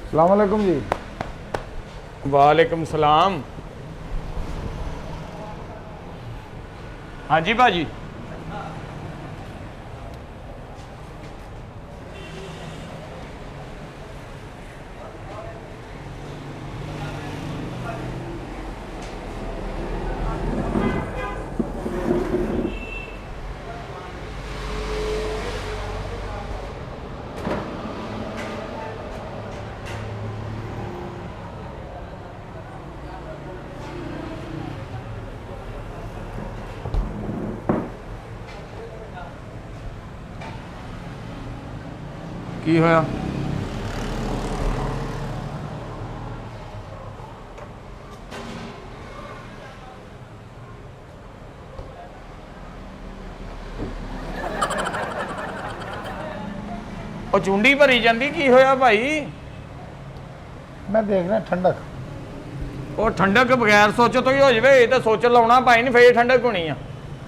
अस्सलाम वालेकुम जी। वालेकुम सलाम। हाँ जी भाजी। की होया? ਉਹ ਚੁੰਡੀ ਭਰੀ ਜਾਂਦੀ, ਕੀ ਹੋਇਆ ਭਾਈ? मैं देख रहा ठंडक। ਉਹ ਠੰਡਕ ਬਗੈਰ ਸੋਚੋ ਤੋਂ ਹੀ ਹੋ ਜਾਵੇ, ਇਹ ਤਾਂ ਸੋਚ ਲਾਉਣਾ ਭਾਈ ਨਹੀਂ, ਫੇਰ ਠੰਡਕ ਹੋਣੀ ਆ।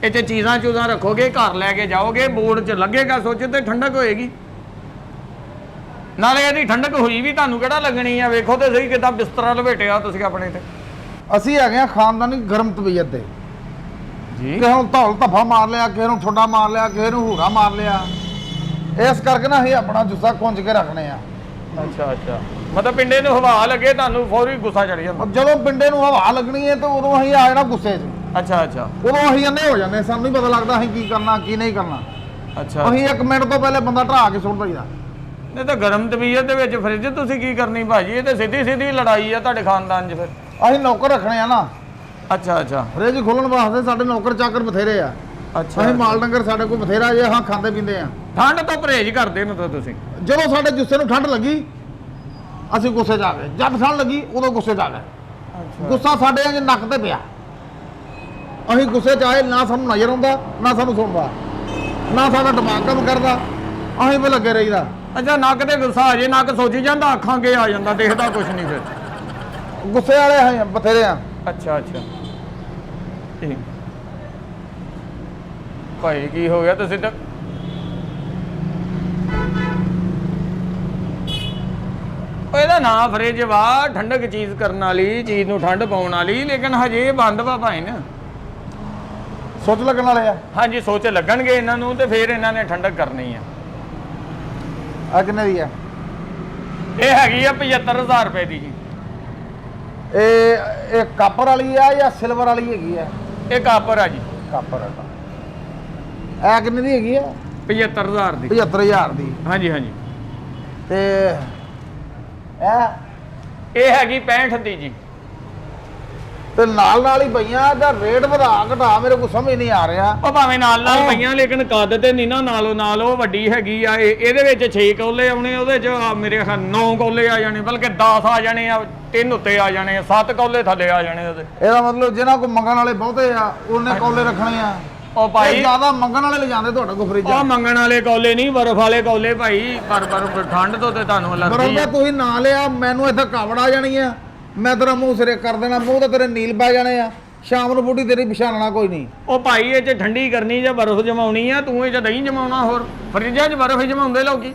ਇਹ 'ਚ ਚੀਜ਼ਾਂ ਚੂਜ਼ਾਂ ਰੱਖੋਗੇ, ਘਰ ਲੈ ਕੇ ਜਾਓਗੇ, ਬੋਰਡ 'ਚ ਲੱਗੇਗਾ ਸੋਚ ਤੇ ਠੰਡਕ ਹੋਏਗੀ। ਨਾਲੇ ਇਹਦੀ ਠੰਡਕ ਹੋਈ ਵੀ ਤੁਹਾਨੂੰ ਕਿਹੜਾ ਲੱਗਣੀ ਆ? ਵੇਖੋ ਤੇ ਸਹੀ ਕਿਦਾਂ ਬਿਸਤਰਾ ਲਪੇਟਿਆ ਤੁਸੀਂ ਆਪਣੇ ਤੇ। ਅਸੀਂ ਹੈਗੇ ਆ ਖਾਨਦਾਨੀ ਗਰਮ ਤਬੀਅਤ ਦੇ ਜੀ। ਕਿਸੇ ਨੂੰ ਧੌਲ ਧੱਫਾ ਮਾਰ ਲਿਆ, ਕਿਸੇ ਨੂੰ ਠੁੱਡਾ ਮਾਰ ਲਿਆ, ਕਿਸੇ ਨੂੰ ਹੂਰਾ ਮਾਰ ਲਿਆ। ਇਸ ਕਰਕੇ ਨਾ ਅਸੀਂ ਆਪਣਾ ਜੁੱਸਾ ਕੁੰਝ ਕੇ ਰੱਖਣੇ ਆ। ਅੱਛਾ ਅੱਛਾ, ਮਤਲਬ ਪਿੰਡੇ ਨੂੰ ਹਵਾ ਲੱਗੇ ਤੁਹਾਨੂੰ ਫੌਰੀ ਗੁੱਸਾ ਚੜ ਜਾਂਦਾ। ਜਦੋਂ ਪਿੰਡੇ ਨੂੰ ਹਵਾ ਲੱਗਣੀ ਹੈ ਤਾਂ ਉਦੋਂ ਅਸੀਂ ਆ ਜਾਣਾ ਗੁੱਸੇ 'ਚ। ਅੱਛਾ ਅੱਛਾ ਉਦੋਂ ਅਸੀਂ ਅੰਨੇ ਹੋ ਜਾਂਦੇ, ਸਾਨੂੰ ਨਹੀਂ ਪਤਾ ਲੱਗਦਾ ਅਸੀਂ ਕੀ ਕਰਨਾ ਕੀ ਨਹੀਂ ਕਰਨਾ। ਅੱਛਾ, ਅਸੀਂ 1 ਮਿੰਟ ਤੋਂ ਪਹਿਲੇ ਬੰਦਾ ਢਾ ਕੇ ਸੁੱਟ ਦਈਦਾ। ਨਹੀਂ ਤਾਂ ਗਰਮ ਤਬੀਅਤ ਦੇ ਵਿੱਚ ਫਰਿੱਜ ਤੁਸੀਂ ਕੀ ਕਰਨੀ ਭਾਜੀ? ਇਹ ਤਾਂ ਸਿੱਧੀ ਸਿੱਧੀ ਲੜਾਈ ਆ ਤੁਹਾਡੇ ਖਾਨਦਾਨ 'ਚ ਫਿਰ। ਅਸੀਂ ਨੌਕਰ ਰੱਖਣੇ ਆ ਨਾ। ਅੱਛਾ ਅੱਛਾ ਫਰਿੱਜ ਖੋਲਣ ਵਾਸਤੇ ਸਾਡੇ ਨੌਕਰ ਚਾਕਰ ਬਥੇਰੇ ਆ। ਅੱਛਾ, ਅਸੀਂ ਮਾਲ ਡੰਗਰ ਸਾਡੇ ਕੋਲ ਬਥੇਰਾ ਜੇ ਹਾਂ ਖਾਂਦੇ ਪੀਂਦੇ ਆ। ਠੰਡ ਤੋਂ ਪਰਹੇਜ਼ ਕਰਦੇ ਨੇ ਤਾਂ ਤੁਸੀਂ? ਜਦੋਂ ਸਾਡੇ ਜੁੱਸੇ ਨੂੰ ਠੰਡ ਲੱਗੀ ਅਸੀਂ ਗੁੱਸੇ 'ਚ ਆ ਗਏ, ਜਦ ਠੰਡ ਲੱਗੀ ਉਦੋਂ ਗੁੱਸੇ 'ਚ ਆ ਗਏ। ਗੁੱਸਾ ਸਾਡੇ ਅਜੇ ਨੱਕ ਤੇ ਪਿਆ। ਅਸੀਂ ਗੁੱਸੇ 'ਚ ਆਏ, ਨਾ ਸਾਨੂੰ ਨਜ਼ਰ ਆਉਂਦਾ ਨਾ ਸਾਨੂੰ ਸੁਣਦਾ, ਨਾ ਸਾਡਾ ਦਿਮਾਗ ਕੰਮ ਕਰਦਾ, ਅਸੀਂ ਵੀ ਲੱਗੇ ਰਹੀਦਾ। ਅੱਛਾ, ਨੱਕ ਤੇ ਗੁੱਸਾ ਆ ਜੇ, ਨੱਕ ਸੋਚੀ ਜਾਂਦਾ, ਅੱਖਾਂ ਅੱਗੇ ਆ ਜਾਂਦਾ, ਦੇਖਦਾ ਕੁਛ ਨਹੀਂ ਫਿਰ। ਗੁੱਸੇ ਵਾਲੇ ਅਸੀਂ ਬਥੇਰੇ ਆ। ਅੱਛਾ ਅੱਛਾ ਠੀਕ ਭਾਈ, ਕੀ ਹੋ ਗਿਆ? ਤੁਸੀਂ ਤਾਂ ਇਹਦਾ ਨਾਂ ਫਰਿੱਜ ਵਾ, ਠੰਡਕ ਚੀਜ਼ ਕਰਨ ਵਾਲੀ, ਚੀਜ਼ ਨੂੰ ਠੰਡ ਪਾਉਣ ਵਾਲੀ, ਲੇਕਿਨ ਹਜੇ ਬੰਦ ਵਾ ਭਾਈ ਨਾ। ਸੋਚ ਲੱਗਣ ਵਾਲੇ ਆ। ਹਾਂਜੀ, ਸੋਚ ਲੱਗਣਗੇ ਇਹਨਾਂ ਨੂੰ ਤੇ ਫਿਰ ਇਹਨਾਂ ਨੇ ਠੰਡਕ ਕਰਨੀ ਆ। ਆ ਕਿੰਨੇ ਦੀ ਆ? ਇਹ ਹੈਗੀ ਆ 75,000 ਰੁਪਏ ਦੀ ਜੀ। ਇਹ ਕਾਪਰ ਵਾਲੀ ਆ ਜਾਂ ਸਿਲਵਰ ਵਾਲੀ ਹੈਗੀ ਆ? ਇਹ ਕਾਪਰ ਆ ਜੀ। ਕਾਪਰ ਆ। ਇਹ ਕਿੰਨੇ ਦੀ ਹੈਗੀ ਆ? 75,000 ਦੀ। 75,000 ਦੀ। ਹਾਂਜੀ ਹਾਂਜੀ। ਤੇ ਇਹ ਹੈਗੀ 65 ਦੀ ਜੀ। ਤੇ ਨਾਲ ਨਾਲ ਹੀ ਪਈਆਂ ਦਾ ਰੇਟ ਵਧਾ ਘਟਾ ਮੇਰੇ ਕੋਲ ਸਮਝ ਨਹੀਂ ਆ ਰਿਹਾ। ਉਹ ਭਾਵੇਂ ਨਾਲ ਨਾਲ ਪਈਆਂ, ਲੇਕਿਨ ਕੱਦ ਤੇ ਨਹੀਂ ਨਾ ਨਾਲੋਂ ਨਾਲ ਉਹ ਵੱਡੀ ਹੈਗੀ ਆ। ਇਹਦੇ ਵਿੱਚ 6 ਕੌਲੇ ਆਉਣੇ, ਉਹਦੇ ਚ ਮੇਰੇ ਖਿਆਲ 9 ਕੌਲੇ ਆ ਜਾਣੇ, ਬਲਕਿ 10 ਆ ਜਾਣੇ ਆ, 3 ਉੱਤੇ ਆ ਜਾਣੇ ਆ, 7 ਕੌਲੇ ਥੱਲੇ ਆ ਜਾਣੇ ਉਹਦੇ। ਇਹਦਾ ਮਤਲਬ ਜਿਹਨਾਂ ਕੋਲ ਮੰਗਣ ਵਾਲੇ ਬਹੁਤੇ ਆ ਉਹਨੇ ਕੌਲੇ ਰੱਖਣੇ ਆ। ਉਹ ਭਾਈ ਜਿਆਦਾ ਮੰਗਣ ਵਾਲੇ ਲੈ ਜਾਂਦੇ ਤੁਹਾਡੇ ਕੋਲ ਫਰਿੱਜ। ਉਹ ਮੰਗਣ ਵਾਲੇ ਕੌਲੇ ਨਹੀਂ, ਬਰਫ ਵਾਲੇ ਕੌਲੇ ਭਾਈ। ਪਰ ਠੰਡ ਤੋਂ ਤੇ ਤੁਹਾਨੂੰ ਅਲਰਜੀ ਆ। ਤੁਸੀਂ ਨਾ ਲਿਆ, ਮੈਨੂੰ ਇੱਥੇ ਕਾਵੜ ਆ ਜਾਣੀ ਆ, ਮੈਂ ਤੇਰਾ ਮੂੰਹ ਸਿਰੇ ਕਰ ਦੇਣਾ, ਮੂੰਹ ਤੇ ਤੇਰੇ ਨੀਲ ਪੈ ਜਾਣੇ ਆ, ਸ਼ਾਮ ਨੂੰ ਬੂਟੀ ਤੇਰੀ ਪਛਾਣਨਾ ਕੋਈ ਨਹੀਂ। ਉਹ ਭਾਈ ਇਹ ਚ ਠੰਡੀ ਕਰਨੀ ਜਾਂ ਬਰਫ਼ ਜਮਾਉਣੀ ਆ, ਤੂੰ ਇਹ ਚ ਦਹੀਂ ਜਮਾਉਣਾ। ਹੋਰ ਫਰਿੱਜਾਂ 'ਚ ਬਰਫ਼ ਜਮਾਉਂਦੇ ਲੋਕੀ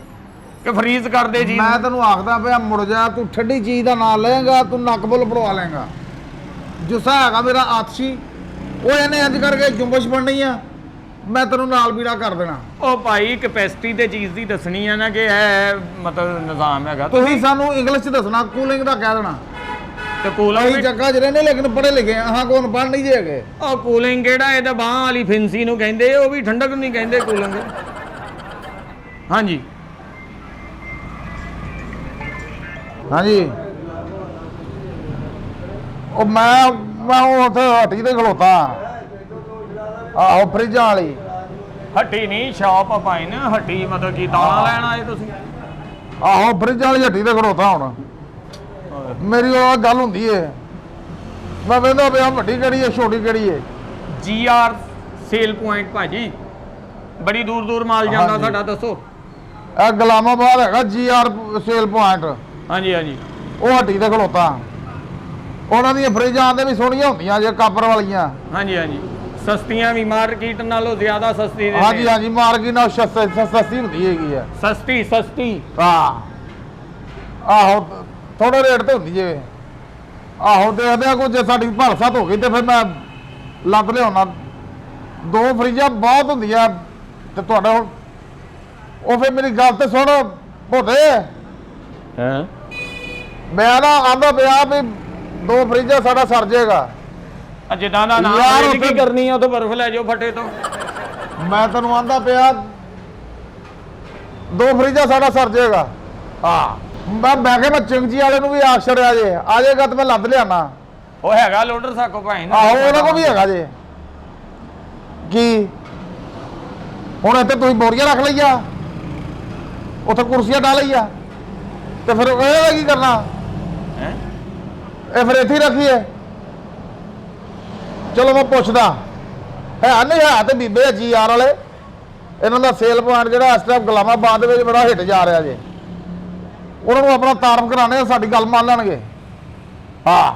ਕਿ ਫਰੀਜ਼ ਕਰਦੇ ਜੀ। ਮੈਂ ਤੈਨੂੰ ਆਖਦਾ ਪਿਆ ਮੁੜ ਜਾ, ਤੂੰ ਠੰਡੀ ਚੀਜ਼ ਦਾ ਨਾਂ ਲਏਗਾ, ਤੂੰ ਨੱਕ ਬੁੱਲ ਪੜਵਾ ਲਏਗਾ। ਜੁੱਸਾ ਹੈਗਾ ਮੇਰਾ ਆਤਸ਼ੀ, ਉਹ ਇਹਨੇ ਇੰਜ ਕਰਕੇ ਜੁੰਬਸ਼ ਬਣਨੀ ਆ, ਮੈਂ ਤੈਨੂੰ ਨਾਲ ਬੀੜਾ ਕਰ ਦੇਣਾ। ਉਹ ਭਾਈ ਕਪੈਸਿਟੀ ਤੇ ਚੀਜ਼ ਦੀ ਦੱਸਣੀ ਆ ਨਾ, ਕਿ ਇਹ ਮਤਲਬ ਨਿਜ਼ਾਮ ਹੈਗਾ। ਤੁਸੀਂ ਸਾਨੂੰ ਇੰਗਲਿਸ਼ 'ਚ ਦੱਸਣਾ, ਕੂਲਿੰਗ ਦਾ ਕਹਿ ਦੇਣਾ। ਤੇ ਕੂਲਰ ਅਸੀਂ ਜੱਗਾ 'ਚ ਰਹਿੰਦੇ ਲੇਕਿਨ ਪੜ੍ਹੇ ਲਿਖੇ ਆ, ਹਾਂ ਕੋਣ ਪੜ੍ਹ ਨਹੀਂ ਜੇ ਹੈਗੇ। ਉਹ ਕੂਲਿੰਗ ਕਿਹੜਾ, ਇਹ ਤਾਂ ਬਾਹਾਂ ਵਾਲੀ ਫਿੰਸੀ ਨੂੰ ਕਹਿੰਦੇ, ਉਹ ਵੀ ਠੰਡਕ ਨਹੀਂ ਕਹਿੰਦੇ ਕੂਲਿੰਗ। ਹਾਂਜੀ ਹਾਂਜੀ, ਉਹ ਮੈਂ ਉੱਥੇ ਹੱਟੀ ਤੇ ਖਲੋਤਾ। ਆਹੋ ਫਰਿੱਜਾਂ ਵਾਲੀ ਹੱਟੀ ਨਹੀਂ, ਸ਼ਾਪ ਆ ਭਾਈ ਨਾ। ਹੱਟੀ ਮਤਲਬ ਕੀ ਦਾਣਾ ਲੈਣ ਆਏ ਤੁਸੀਂ? ਆਹੋ ਫਰਿੱਜਾਂ ਵਾਲੀ ਹੱਟੀ ਤੇ ਖਲੋਤਾ। ਹੁਣ ਮੇਰੀ ਉਹ ਗੱਲ ਹੁੰਦੀ ਏ, ਮੈਂ ਵੇਖਦਾ ਪਿਆ ਵੱਡੀ ਕਿਹੜੀ ਏ ਛੋਟੀ ਕਿਹੜੀ ਏ। GR ਸੇਲ ਪੁਆਇੰਟ ਭਾਜੀ, ਬੜੀ ਦੂਰ ਦੂਰ ਮਾਲ ਜਾਂਦਾ ਸਾਡਾ। ਦੱਸੋ। ਇਹ ਗੁਲਾਮਾਬਾਦ ਹੈਗਾ GR ਸੇਲ ਪੁਆਇੰਟ। ਹਾਂਜੀ ਹਾਂਜੀ, ਉਹ ਹੱਟੀ ਤੇ ਖਲੋਤਾ। ਉਹਨਾਂ ਦੀਆਂ ਫਰਿੱਜਾਂ ਆਂਦੇ ਵੀ ਸੋਹਣੀਆਂ ਹੁੰਦੀਆਂ ਜੇ ਕਾਪਰ ਵਾਲੀਆਂ। ਹਾਂਜੀ ਹਾਂਜੀ, ਸਸਤੀਆਂ ਵੀ, ਮਾਰਕੀਟ ਨਾਲੋਂ ਜ਼ਿਆਦਾ ਸਸਤੀ ਦੇ। ਹਾਂਜੀ ਹਾਂਜੀ, ਮਾਰਕੀਟ ਨਾਲ ਸਸਤੀ ਹੁੰਦੀ ਹੈਗੀ ਆ। ਸਸਤੀ ਹਾਂ ਆਹੋ, ਥੋੜਾ ਰੇਟ ਤੇ ਹੁੰਦੀ ਜੇ। ਆਹੋ ਦੇਖਦੇ ਆ ਕੋਈ, ਜੇ ਸਾਡੀ ਭਲਸਤ ਹੋ ਗਈ ਤੇ ਫਿਰ ਮੈਂ ਲੱਭ ਲਿਆਉਣਾ। 2 ਫਰਿੱਜਾਂ ਬਹੁਤ ਹੁੰਦੀਆਂ ਤੇ ਤੁਹਾਡਾ ਹੁਣ ਉਹ ਫਿਰ ਮੇਰੀ ਗੱਲ ਤੇ ਸੁਣ ਭੋਦੇ। ਹੈ ਮੈਂ ਨਾ ਆਂਦਾ ਪਿਆ ਵੀ 2 ਫਰਿੱਜਾਂ ਸਾਡਾ ਸਰ ਜਾਏਗਾ। ਜਿੱਦਾਂ ਦਾ ਨਾਮ ਯਾਰ ਕੀ ਕਰਨੀ ਆ ਉਹ ਬਰਫ਼ ਲੈ ਜਾਓ ਫੱਟੇ ਤੋਂ। ਮੈਂ ਤੈਨੂੰ ਆਂਦਾ ਪਿਆ 2 ਫਰਿੱਜਾਂ ਸਾਡਾ ਸਰ ਜਾਏਗਾ। ਹਾਂ ਮੈਂ ਕਿਹਾ ਮੈਂ ਚਿੰਗਜੀ ਵਾਲੇ ਨੂੰ ਵੀ ਆਖ ਛੜਿਆ ਜੇ, ਆ ਜਾਏਗਾ ਤੇ ਮੈਂ ਲੱਦ ਲਿਆਣਾ। ਉਹ ਹੈਗਾ ਲੋਡਰ ਸਾਕੋ ਭਾਈ ਆਹੋ ਉਹਨਾਂ ਕੋਲ ਵੀ ਹੈਗਾ ਜੇ। ਕੀ ਹੁਣ ਇੱਥੇ ਤੁਸੀਂ ਬੋਰੀਆਂ ਰੱਖ ਲਈਆ, ਉੱਥੇ ਕੁਰਸੀਆਂ ਡਾ ਲਈਆ, ਤੇ ਫਿਰ ਇਹਦਾ ਕੀ ਕਰਨਾ? ਹੈ ਇਹ ਫਿਰ ਇੱਥੇ ਹੀ ਰੱਖੀਏ। ਚਲੋ ਮੈਂ ਪੁੱਛਦਾ ਹੈ ਨਹੀਂ ਹੈ ਤੇ ਬੀਬੇ ਜੀ ਆਰ ਵਾਲੇ, ਇਹਨਾਂ ਦਾ ਸੇਲ ਪੁਆਇੰਟ ਜਿਹੜਾ ਇਸ ਟਾਈਮ ਗੁਲਾਮਾਬਾਦ ਦੇ ਵਿੱਚ ਬੜਾ ਹਿੱਟ ਜਾ ਰਿਹਾ ਜੇ। ਉਹਨਾਂ ਨੂੰ ਆਪਣਾ ਤਾਰਫ ਕਰਾਣੇ, ਸਾਡੀ ਗੱਲ ਮੰਨ ਲੈਣਗੇ। ਹਾਂ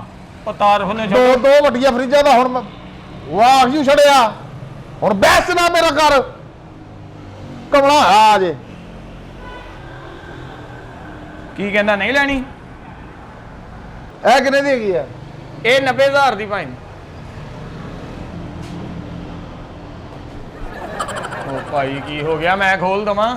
ਉਹ ਤਾਰਫ ਨੇ ਦੋ ਵੱਡੀਆਂ ਫਰਿੱਜਾਂ ਦਾ ਹੁਣ ਵਾਹ ਕਿਉਂ ਛੜਿਆ। ਹੁਣ ਬੈਸ ਨਾ ਮੇਰਾ ਘਰ ਕਮਲਾ ਆ ਜੇ। ਕੀ ਕਹਿੰਦਾ ਨਹੀਂ ਲੈਣੀ? ਇਹ ਕਿੰਨੇ ਦੀ ਹੈਗੀ ਆ? ਇਹ 90,000 ਦੀ ਭਾਈ। ਉਹ ਭਾਈ ਕੀ ਹੋ ਗਿਆ, ਮੈਂ ਖੋਲ ਦਵਾਂ?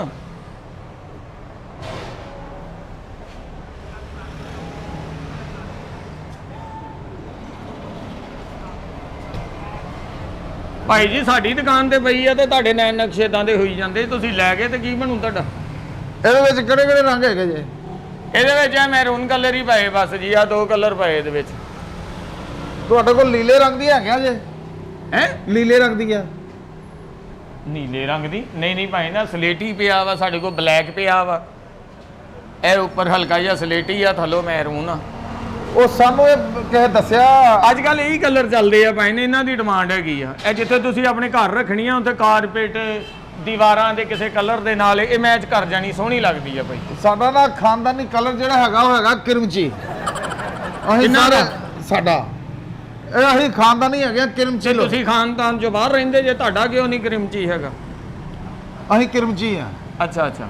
ਭਾਈ ਜੀ ਸਾਡੀ ਦੁਕਾਨ ਤੇ ਪਈ ਆ ਤੇ ਤੁਹਾਡੇ ਨੈਣ ਨਕਸ਼ੇ ਇਦਾਂ ਦੇ ਹੋਈ ਜਾਂਦੇ, ਤੁਸੀਂ ਲੈ ਗਏ ਤੇ ਕੀ ਬਣੂ ਤੁਹਾਡਾ? ਇਹਦੇ ਵਿੱਚ ਕਿਹੜੇ ਕਿਹੜੇ ਰੰਗ ਹੈਗੇ ਜੇ? ਇਹਦੇ ਵਿੱਚ ਆ ਮੈਰੂਨ ਕਲਰ ਹੀ ਪਏ ਬਸ ਜੀ, ਆ 2 ਕਲਰ ਪਏ ਇਹਦੇ ਵਿੱਚ। ਤੁਹਾਡੇ ਕੋਲ ਨੀਲੇ ਰੰਗ ਦੀ ਹੈਗੀਆਂ ਜੇ? ਹੈ ਨੀਲੇ ਰੰਗ ਦੀ ਆ? ਨੀਲੇ ਰੰਗ ਦੀ ਨਹੀਂ ਭਾਈ ਨਾ, ਸਲੇਟੀ ਪਿਆ ਵਾ ਸਾਡੇ ਕੋਲ, ਬਲੈਕ ਪਿਆ ਵਾ। ਇਹ ਉੱਪਰ ਹਲਕਾ ਜਿਹਾ ਸਲੇਟੀ ਆ, ਥੱਲੋਂ ਮੈਰੂਨ ਆ। ਉਹ ਸਾਨੂੰ ਇਹ ਕਿਸੇ ਦੱਸਿਆ। ਅੱਜ ਕੱਲ ਇਹੀ ਕਲਰ ਚੱਲਦੇ ਆ ਭਾਈ ਨੇ, ਇਹਨਾਂ ਦੀ ਡਿਮਾਂਡ ਹੈਗੀ ਆ। ਇਹ ਜਿੱਥੇ ਤੁਸੀਂ ਆਪਣੇ ਘਰ ਰੱਖਣੀ ਆ ਉੱਥੇ ਕਾਰਪੇਟ ਦੀਵਾਰਾਂ ਦੇ ਕਿਸੇ ਕਲਰ ਦੇ ਨਾਲ ਇਹ ਮੈਚ ਕਰ ਜਾਣੀ, ਸੋਹਣੀ ਲੱਗਦੀ ਆ ਭਾਈ। ਸਾਡਾ ਨਾ ਖਾਨਦਾਨੀ ਕਲਰ ਜਿਹੜਾ ਹੈਗਾ ਉਹ ਹੈਗਾ ਕਿਰਮਚੀ। ਅਸੀਂ ਸਾਡਾ ਇਹ ਅਸੀਂ ਖਾਨਦਾਨੀ ਹੈਗੇ ਕਿਰਮਚੀ। ਤੁਸੀਂ ਖਾਨਦਾਨ ਚੋਂ ਬਾਹਰ ਰਹਿੰਦੇ ਜੇ, ਤੁਹਾਡਾ ਕਿਉਂ ਨਹੀਂ ਕ੍ਰਿਮਚੀ ਹੈਗਾ? ਅਸੀਂ ਕਿਰਮਚੀ ਆ। ਅੱਛਾ ਅੱਛਾ।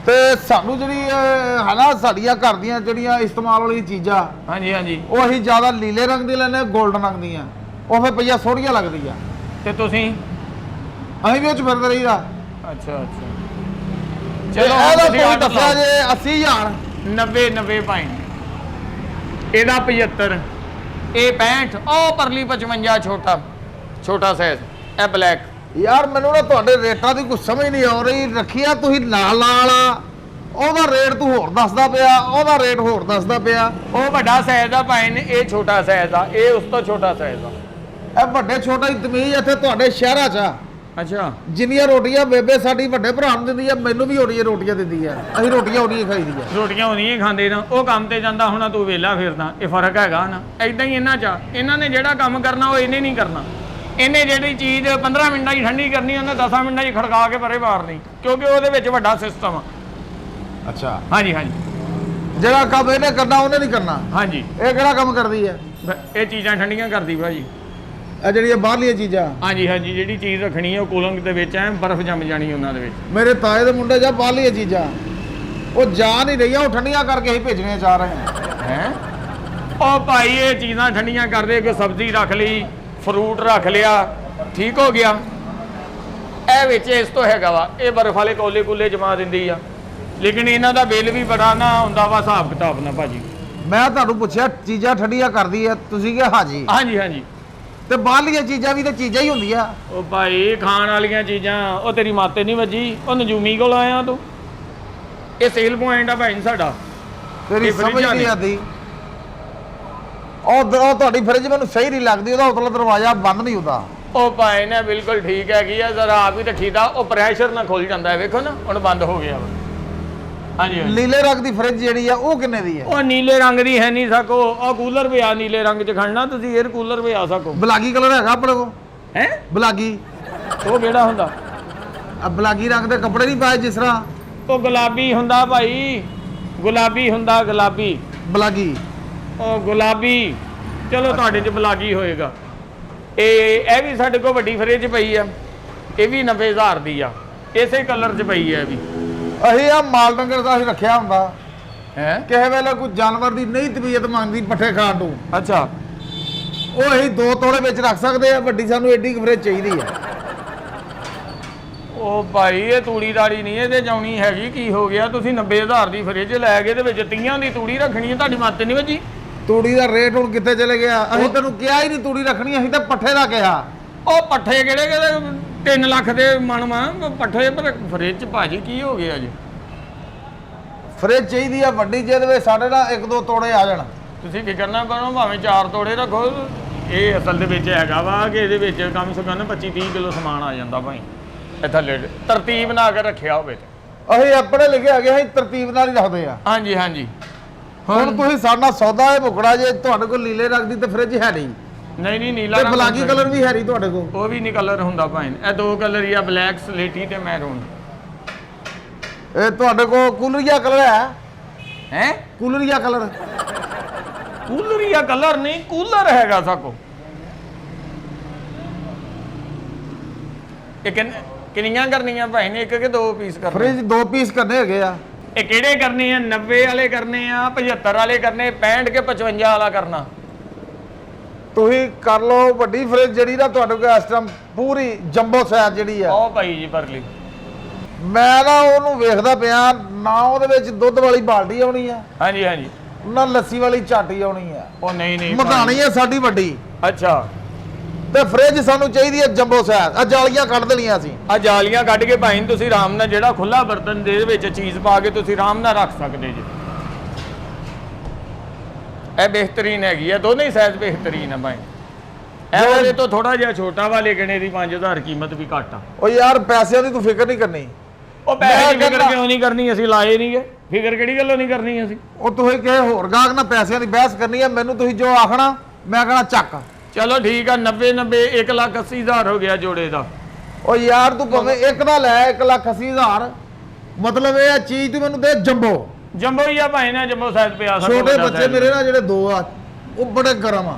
ਤੇ ਸਾਨੂੰ ਜਿਹੜੀ ਹੈ ਨਾ ਸਾਡੀਆਂ ਘਰ ਦੀਆਂ ਜਿਹੜੀਆਂ ਇਸਤੇਮਾਲ ਵਾਲੀ ਚੀਜ਼ਾਂ, ਹਾਂਜੀ ਹਾਂਜੀ, ਉਹ ਅਸੀਂ ਜ਼ਿਆਦਾ ਨੀਲੇ ਰੰਗ ਦੀ ਲੈਂਦੇ, 골ਡਨ ਰੰਗ ਦੀਆਂ। ਉਹ ਫਿਰ ਪਈਆ ਸੋਹਣੀਆਂ ਲੱਗਦੀ ਆ। ਤੇ ਤੁਸੀਂ? ਅਸੀਂ ਵੀ ਉਹ ਚ ਫਿਰਦੇ ਰਹੀਦਾ। ਅੱਛਾ ਅੱਛਾ। ਚਲੋ ਇਹਦਾ ਕੋਈ ਦੱਸਿਆ ਜੇ 80,000। 90 ਭਾਈ। ਇਹਦਾ 75, ਇਹ 65, ਉਹ ਪਰਲੀ 55 ਛੋਟਾ ਸਾਈਜ਼, ਇਹ ਬਲੈਕ। ਯਾਰ ਮੈਨੂੰ ਨਾ ਤੁਹਾਡੇ ਰੇਟਾਂ ਦੀ ਕੋਈ ਸਮਝ ਨਹੀਂ ਆ ਰਹੀ। ਰੱਖਿਆ ਤੁਸੀਂ ਨਾਲ ਉਹਦਾ ਰੇਟ ਤੂੰ ਹੋਰ ਦੱਸਦਾ ਪਿਆ, ਉਹਦਾ ਰੇਟ ਹੋਰ ਦੱਸਦਾ ਪਿਆ। ਉਹ ਵੱਡਾ ਸਾਈਜ਼ ਆ ਭਾਈ ਨੇ, ਇਹ ਛੋਟਾ ਸਾਈਜ਼ ਆ, ਇਹ ਉਸ ਤੋਂ ਛੋਟਾ ਸਾਈਜ਼ ਆ। ਇਹ ਵੱਡੇ ਛੋਟਾ ਦੀ ਤਮੀਜ਼ ਇੱਥੇ ਤੁਹਾਡੇ ਸ਼ਹਿਰਾਂ 'ਚ ਆ। ਅੱਛਾ। ਜਿੰਨੀਆਂ ਰੋਟੀਆਂ ਬੇਬੇ ਸਾਡੀ ਵੱਡੇ ਭਰਾ ਨੂੰ ਦਿੰਦੀ ਆ, ਮੈਨੂੰ ਵੀ ਉਹਦੀਆਂ ਰੋਟੀਆਂ ਦਿੰਦੀ ਆ। ਅਸੀਂ ਰੋਟੀਆਂ ਉਹਦੀਆਂ ਖਾਈਦੀ ਆ। ਰੋਟੀਆਂ ਉਹਦੀਆਂ ਹੀ ਖਾਂਦੇ ਨਾ, ਉਹ ਕੰਮ ਤੇ ਜਾਂਦਾ ਹੋਣਾ, ਤੂੰ ਵੇਲਾ ਫਿਰਦਾ। ਇਹ ਫਰਕ ਹੈਗਾ ਨਾ। ਐਦਾਂ ਹੀ ਇਹਨਾਂ 'ਚ, ਇਹਨਾਂ ਨੇ ਜਿਹੜਾ ਕੰਮ ਕਰਨਾ ਉਹ ਇਹਨੇ ਨਹੀਂ ਕਰਨਾ। ਇਹਨੇ ਜਿਹੜੀ ਚੀਜ਼ 15 ਮਿੰਟਾਂ 'ਚ ਠੰਡੀ ਕਰਨੀ, ਉਹਨੇ 10 ਮਿੰਟਾਂ 'ਚ ਖੜਕਾ ਕੇ ਪਰੇ ਮਾਰਨੀ, ਕਿਉਂਕਿ ਉਹਦੇ ਵਿੱਚ ਵੱਡਾ ਸਿਸਟਮ ਆ। ਅੱਛਾ। ਹਾਂਜੀ ਹਾਂਜੀ। ਜਿਹੜਾ ਕੰਮ ਇਹਨੇ ਕਰਨਾ ਉਹਨੇ ਨਹੀਂ ਕਰਨਾ। ਹਾਂਜੀ। ਇਹ ਕਿਹੜਾ ਕੰਮ ਕਰਦੀ ਆ? ਇਹ ਚੀਜ਼ਾਂ ਠੰਡੀਆਂ ਕਰਦੀ ਭਾਜੀ। ਇਹ ਜਿਹੜੀਆਂ ਬਾਹਰਲੀਆਂ ਚੀਜ਼ਾਂ? ਹਾਂਜੀ ਹਾਂਜੀ, ਜਿਹੜੀ ਚੀਜ਼ ਰੱਖਣੀ ਹੈ ਉਹ ਕੂਲਿੰਗ ਦੇ ਵਿੱਚ ਐ, ਬਰਫ਼ ਜੰਮ ਜਾਣੀ ਉਹਨਾਂ ਦੇ ਵਿੱਚ। ਮੇਰੇ ਤਾਏ ਦੇ ਮੁੰਡੇ ਜਾਂ ਬਾਹਰਲੀਆਂ ਚੀਜ਼ਾਂ ਉਹ ਜਾ ਨਹੀਂ ਰਹੀਆਂ, ਉਹ ਠੰਡੀਆਂ ਕਰਕੇ ਹੀ ਭੇਜਣੀਆਂ ਚਾਹ ਰਹੇ ਹਾਂ। ਹੈ ਉਹ ਭਾਈ ਇਹ ਚੀਜ਼ਾਂ ਠੰਡੀਆਂ ਕਰਦੇ, ਕੋਈ ਸਬਜ਼ੀ ਰੱਖ ਲਈ, ਫਰੂਟ ਰੱਖ ਲਿਆ, ਠੀਕ ਹੋ ਗਿਆ। ਇਹ ਵਿੱਚ ਇਸ ਤੋਂ ਹੈਗਾ ਵਾ, ਇਹ ਬਰਫ਼ ਵਾਲੇ ਕੋਲੇ ਕੁੱਲੇ ਜਮਾ ਦਿੰਦੀ ਆ, ਲੇਕਿਨ ਇਹਨਾਂ ਦਾ ਬਿੱਲ ਵੀ ਬੜਾ ਨਾ ਹੁੰਦਾ ਵਾ ਹਿਸਾਬ ਕਿਤਾਬ ਨਾਲ ਭਾਜੀ। ਮੈਂ ਤੁਹਾਨੂੰ ਪੁੱਛਿਆ ਚੀਜ਼ਾਂ ਠੰਡੀਆਂ ਕਰਦੀ ਆ, ਤੁਸੀਂ ਕਿਹਾ ਹਾਂਜੀ। ਹਾਂਜੀ ਹਾਂਜੀ। ਤੇ ਬਾਹਰਲੀਆਂ ਚੀਜ਼ਾਂ ਵੀ ਤਾਂ ਚੀਜ਼ਾਂ ਹੀ ਹੁੰਦੀਆਂ। ਉਹ ਭਾਈ ਖਾਣ ਵਾਲੀਆਂ ਚੀਜ਼ਾਂ, ਉਹ ਤੇਰੀ ਮਾਤੇ ਨਹੀਂ ਵੱਜੀ, ਉਹ ਨਜੂਮੀ ਕੋਲ ਆਇਆ ਤੂੰ। ਇਹ ਸੇਲ ਪੁਆਇੰਟ ਆ ਭਾਈ ਸਾਡਾ। ਤੇਰੀ ਸਮਝ ਨਹੀਂ ਆਦੀ। ਉਹ ਤੁਹਾਡੀ ਫਰਿੱਜ ਮੈਨੂੰ ਸਹੀ ਨਹੀਂ ਲੱਗਦੀ, ਉਹਦਾ ਉਤਲਾ ਦਰਵਾਜ਼ਾ ਬੰਦ ਨਹੀਂ ਹੁੰਦਾ। ਉਹ ਭਾਈ ਨੇ ਬਿਲਕੁਲ ਠੀਕ ਹੈਗੀ ਆ, ਜ਼ਰਾ ਆਪ ਹੀ ਤਾਂ ਠੀਕ ਆ, ਉਹ ਪ੍ਰੈਸ਼ਰ ਨਾਲ ਖੁੱਲ ਜਾਂਦਾ ਹੈ, ਵੇਖੋ ਨਾ ਹੁਣ ਬੰਦ ਹੋ ਗਿਆ ਵਾ। ਹਾਂਜੀ। ਨੀਲੇ ਰੰਗ ਦੀ ਫਰਿੱਜ ਜਿਹੜੀ ਆ ਉਹ ਕਿੰਨੇ ਦੀ ਹੈ? ਉਹ ਨੀਲੇ ਰੰਗ ਦੀ ਹੈ ਨਹੀਂ ਸਕੋ, ਉਹ ਕੂਲਰ ਵੀ ਆ ਨੀਲੇ ਰੰਗ 'ਚ ਖੜਨਾ, ਤੁਸੀਂ 에ਅਰ ਕੂਲਰ ਵੀ ਆ ਸਕੋ। ਬਲਾਗੀ ਕਲਰ ਹੈਗਾ ਆਪਣੇ ਕੋਲ? ਹੈ ਬਲਾਗੀ? ਉਹ ਕਿਹੜਾ ਹੁੰਦਾ? ਆ ਬਲਾਗੀ ਰੰਗ ਦੇ ਕੱਪੜੇ ਨਹੀਂ ਪਾਏ ਜਿਸ ਤਰ੍ਹਾਂ? ਉਹ ਗੁਲਾਬੀ ਹੁੰਦਾ ਭਾਈ, ਗੁਲਾਬੀ ਹੁੰਦਾ, ਗੁਲਾਬੀ। ਬਲਾਗੀ? ਉਹ ਗੁਲਾਬੀ। ਚਲੋ ਤੁਹਾਡੇ 'ਚ ਬਲਾਗੀ ਹੋਏਗਾ। ਇਹ ਵੀ ਸਾਡੇ ਕੋਲ ਵੱਡੀ ਫਰਿੱਜ ਪਈ ਆ, ਇਹ ਵੀ 90,000 ਦੀ ਆ, ਇਸੇ ਕਲਰ 'ਚ ਪਈ ਆ। ਇਹ ਵੀ ਅਸੀਂ ਆ ਮਾਲ ਡੰਗਰ ਦਾ ਅਸੀਂ ਰੱਖਿਆ ਹੁੰਦਾ। ਹੈ ਕਿਸੇ ਵੇਲੇ ਕੋਈ ਜਾਨਵਰ ਦੀ ਨਹੀਂ ਤਬੀਅਤ ਮੰਗਦੀ ਪੱਠੇ ਖਾਣ ਨੂੰ, ਅੱਛਾ ਉਹ ਅਸੀਂ 2 ਤੋਲੇ ਵਿੱਚ ਰੱਖ ਸਕਦੇ ਆ। ਵੱਡੀ ਸਾਨੂੰ ਐਡੀ ਕੁ ਫਰਿੱਜ ਚਾਹੀਦੀ ਆ। ਉਹ ਭਾਈ ਇਹ ਤੂੜੀ ਦਾੜੀ ਨਹੀਂ ਇਹਦੇ ਜਾਉਣੀ ਹੈਗੀ। ਕੀ ਹੋ ਗਿਆ ਤੁਸੀਂ 90,000 ਦੀ ਫਰਿੱਜ ਲੈ ਗਏ ਤੇ ਵਿੱਚ 30 ਦੀ ਤੂੜੀ ਰੱਖਣੀ ਹੈ, ਤੁਹਾਡੀ ਮੱਤ ਨਹੀਂ ਵੱਜੀ? ਤੂੜੀ ਦਾ ਰੇਟ ਹੁਣ ਕਿੱਥੇ ਚਲੇ ਗਿਆ? ਅਸੀਂ ਤੈਨੂੰ ਕਿਹਾ ਹੀ ਨਹੀਂ ਤੂੜੀ ਰੱਖਣੀ, ਅਸੀਂ ਤਾਂ ਪੱਠੇ ਦਾ ਕਿਹਾ। ਉਹ ਪੱਠੇ ਕਿਹੜੇ 3 ਲੱਖ ਦੇ ਮਨਵਾ ਪੱਠੇ, ਪਰ ਫਰਿੱਜ ਭਾਜੀ ਕੀ ਹੋ ਗਿਆ ਜੀ? ਫਰਿੱਜ ਚਾਹੀਦੀ ਆ ਵੱਡੀ, ਜਿਹਦੇ ਵਿੱਚ ਸਾਡੇ ਨਾਲ 1-2 ਤੋੜੇ ਆ ਜਾਣ। ਤੁਸੀਂ ਕੀ ਕਰਨਾ ਕਰੋ, ਭਾਵੇਂ 4 ਤੋੜੇ ਰੱਖੋ। ਇਹ ਅਸਲ ਦੇ ਵਿੱਚ ਹੈਗਾ ਵਾ ਕਿ ਇਹਦੇ ਵਿੱਚ ਕਮ ਸੇ ਕਮ 25-30 ਕਿਲੋ ਸਮਾਨ ਆ ਜਾਂਦਾ ਭਾਈ। ਇਹ ਥੱਲੇ ਤਰਤੀਬ ਬਣਾ ਕੇ ਰੱਖਿਆ ਹੋਵੇ ਤੇ ਅਸੀਂ ਆਪਣੇ ਲਿਖੇ ਹੈਗੇ, ਅਸੀਂ ਤਰਤੀਬ ਨਾਲ ਹੀ ਰੱਖਦੇ ਆ। ਹਾਂਜੀ ਹਾਂਜੀ। ਹੁਣ ਤੁਸੀਂ ਸਾਡਾ ਸੌਦਾ ਇਹ ਮੁਕੜਾ, ਜੇ ਤੁਹਾਡੇ ਕੋਲ ਨੀਲੇ ਰੰਗ ਦੀ ਤੇ ਫਰਿੱਜ ਹੈ ਨਹੀਂ, ਨਹੀਂ ਨੀਲਾ ਤੇ ਰੰਗ ਬਲਾਕੀ ਕਲਰ ਵੀ ਹੈ ਨਹੀਂ ਤੁਹਾਡੇ ਕੋਲ। ਉਹ ਵੀ ਨਹੀਂ ਕਲਰ ਹੁੰਦਾ ਭਾਈ। ਇਹ 2 ਕਲਰ ਹੀ ਆ, ਬਲੈਕ ਸਲੇਟੀ ਤੇ ਮੈਰੂਨ। ਇਹ ਤੁਹਾਡੇ ਕੋਲ ਕੂਲਰੀਆ ਕਲਰ ਹੈ ਕੂਲਰੀਆ ਕਲਰ? ਕੂਲਰੀਆ ਕਲਰ ਨਹੀਂ, ਕੂਲਰ ਹੈਗਾ ਸਾਕੋ। ਇਹ ਕਿੰਨੀਆਂ ਕਰਨੀਆਂ ਭਾਈ ਨੇ? 1 ਕਿ 2 ਪੀਸ ਕਰਨੇ? ਫਰਿੱਜ 2 ਪੀਸ ਕਰਨੇ ਹੈਗੇ ਆ। ਇਹ ਕਿਹੜੇ ਕਰਨੇ ਆ? 90 ਵਾਲੇ ਕਰਨੇ ਆ, 75 ਵਾਲੇ ਕਰਨੇ, 65 ਕੇ 55 ਵਾਲਾ ਕਰਨਾ? ਤੁਸੀਂ ਕਰ ਲਓ ਵੱਡੀ ਫਰਿੱਜ ਜਿਹੜੀ ਨਾ ਤੁਹਾਡੇ ਕੋਲ ਇਸ ਟਾਈਮ ਪੂਰੀ ਜੰਬੋ ਸਾਈਜ਼ ਜਿਹੜੀ ਆ। ਉਹ ਭਾਈ ਜੀ ਪਰਲੀ ਮੈਂ ਨਾ ਉਹਨੂੰ ਵੇਖਦਾ ਪਿਆ ਨਾ, ਉਹਦੇ ਵਿੱਚ ਦੁੱਧ ਵਾਲੀ ਬਾਲਟੀ ਆਉਣੀ ਆ, ਹਾਂਜੀ ਹਾਂਜੀ, ਨਾ ਲੱਸੀ ਵਾਲੀ ਝਾਟੀ ਆਉਣੀ ਆ। ਉਹ ਨਹੀਂ ਮਧਾਣੀ ਆ ਸਾਡੀ ਵੱਡੀ। ਅੱਛਾ, ਤੇ ਫਰਿੱਜ ਸਾਨੂੰ ਚਾਹੀਦੀ ਹੈ ਜੰਬੋ ਸਾਈਜ਼। ਆ ਜਾਲੀਆਂ ਕੱਢ ਦੇਣੀਆਂ ਅਸੀਂ। ਆ ਜਾਲੀਆਂ ਕੱਢ ਕੇ ਭਾਈ ਤੁਸੀਂ ਆਰਾਮ ਨਾਲ ਜਿਹੜਾ ਖੁੱਲਾ ਬਰਤਨ ਦੇ ਵਿੱਚ ਚੀਜ਼ ਪਾ ਕੇ ਤੁਸੀਂ ਆਰਾਮ ਨਾਲ ਰੱਖ ਸਕਦੇ ਜੀ। ਇਹ ਬਿਹਤਰੀਨ ਹੈਗੀ ਆ, ਦੋਨੇ ਹੀ ਸਾਈਜ਼ ਬਿਹਤਰੀਨ ਆ ਭਾਈ। ਇਹ ਵਾਲੇ ਤੋਂ ਥੋੜਾ ਜਿਹਾ ਛੋਟਾ ਵਾ, ਲੇਕਿਨ ਇਹਦੀ 5000 ਕੀਮਤ ਵੀ ਘੱਟ ਆ। ਉਹ ਯਾਰ ਪੈਸਿਆਂ ਦੀ ਤੂੰ ਫਿਕਰ ਨਹੀਂ ਕਰਨੀ। ਉਹ ਪੈਸੇ ਦੀ ਫਿਕਰ ਕਿਉਂ ਨਹੀਂ ਕਰਨੀ? ਅਸੀਂ ਲਾਏ ਨਹੀਂਗੇ। ਫਿਕਰ ਕਿਹੜੀ ਗੱਲੋਂ ਨਹੀਂ ਕਰਨੀ ਅਸੀਂ? ਉਹ ਤੁਸੀਂ ਕਿਸੇ ਹੋਰ ਗਾਹਕ ਨਾਲ ਪੈਸਿਆਂ ਦੀ ਬਹਿਸ ਕਰਨੀ ਹੈ। ਮੈਨੂੰ ਤੁਸੀਂ ਜੋ ਆਖਣਾ ਮੈਂ ਕਹਣਾ ਚੱਕ। ਚਲੋ ਠੀਕ ਆ, 90 1,80,000 ਹੋ ਗਿਆ ਜੋੜੇ ਦਾ। ਉਹ ਯਾਰ ਤੂੰ ਭਾਵੇਂ ਇੱਕ ਦਾ ਲੈ 1,80,000, ਮਤਲਬ ਇਹ ਚੀਜ਼ ਤੂੰ ਮੈਨੂੰ ਦੇ ਜੰਬੋ। ਜੰਬੋ ਹੀ ਆ ਭਾਈ ਨਾ, ਜੰਬੋ ਸਾਈਜ਼ ਪਿਆ। ਛੋਟੇ ਬੱਚੇ ਮੇਰੇ ਨਾਲ ਜਿਹੜੇ 2 ਆ ਉਹ ਬੜੇ ਗਰਮ ਆ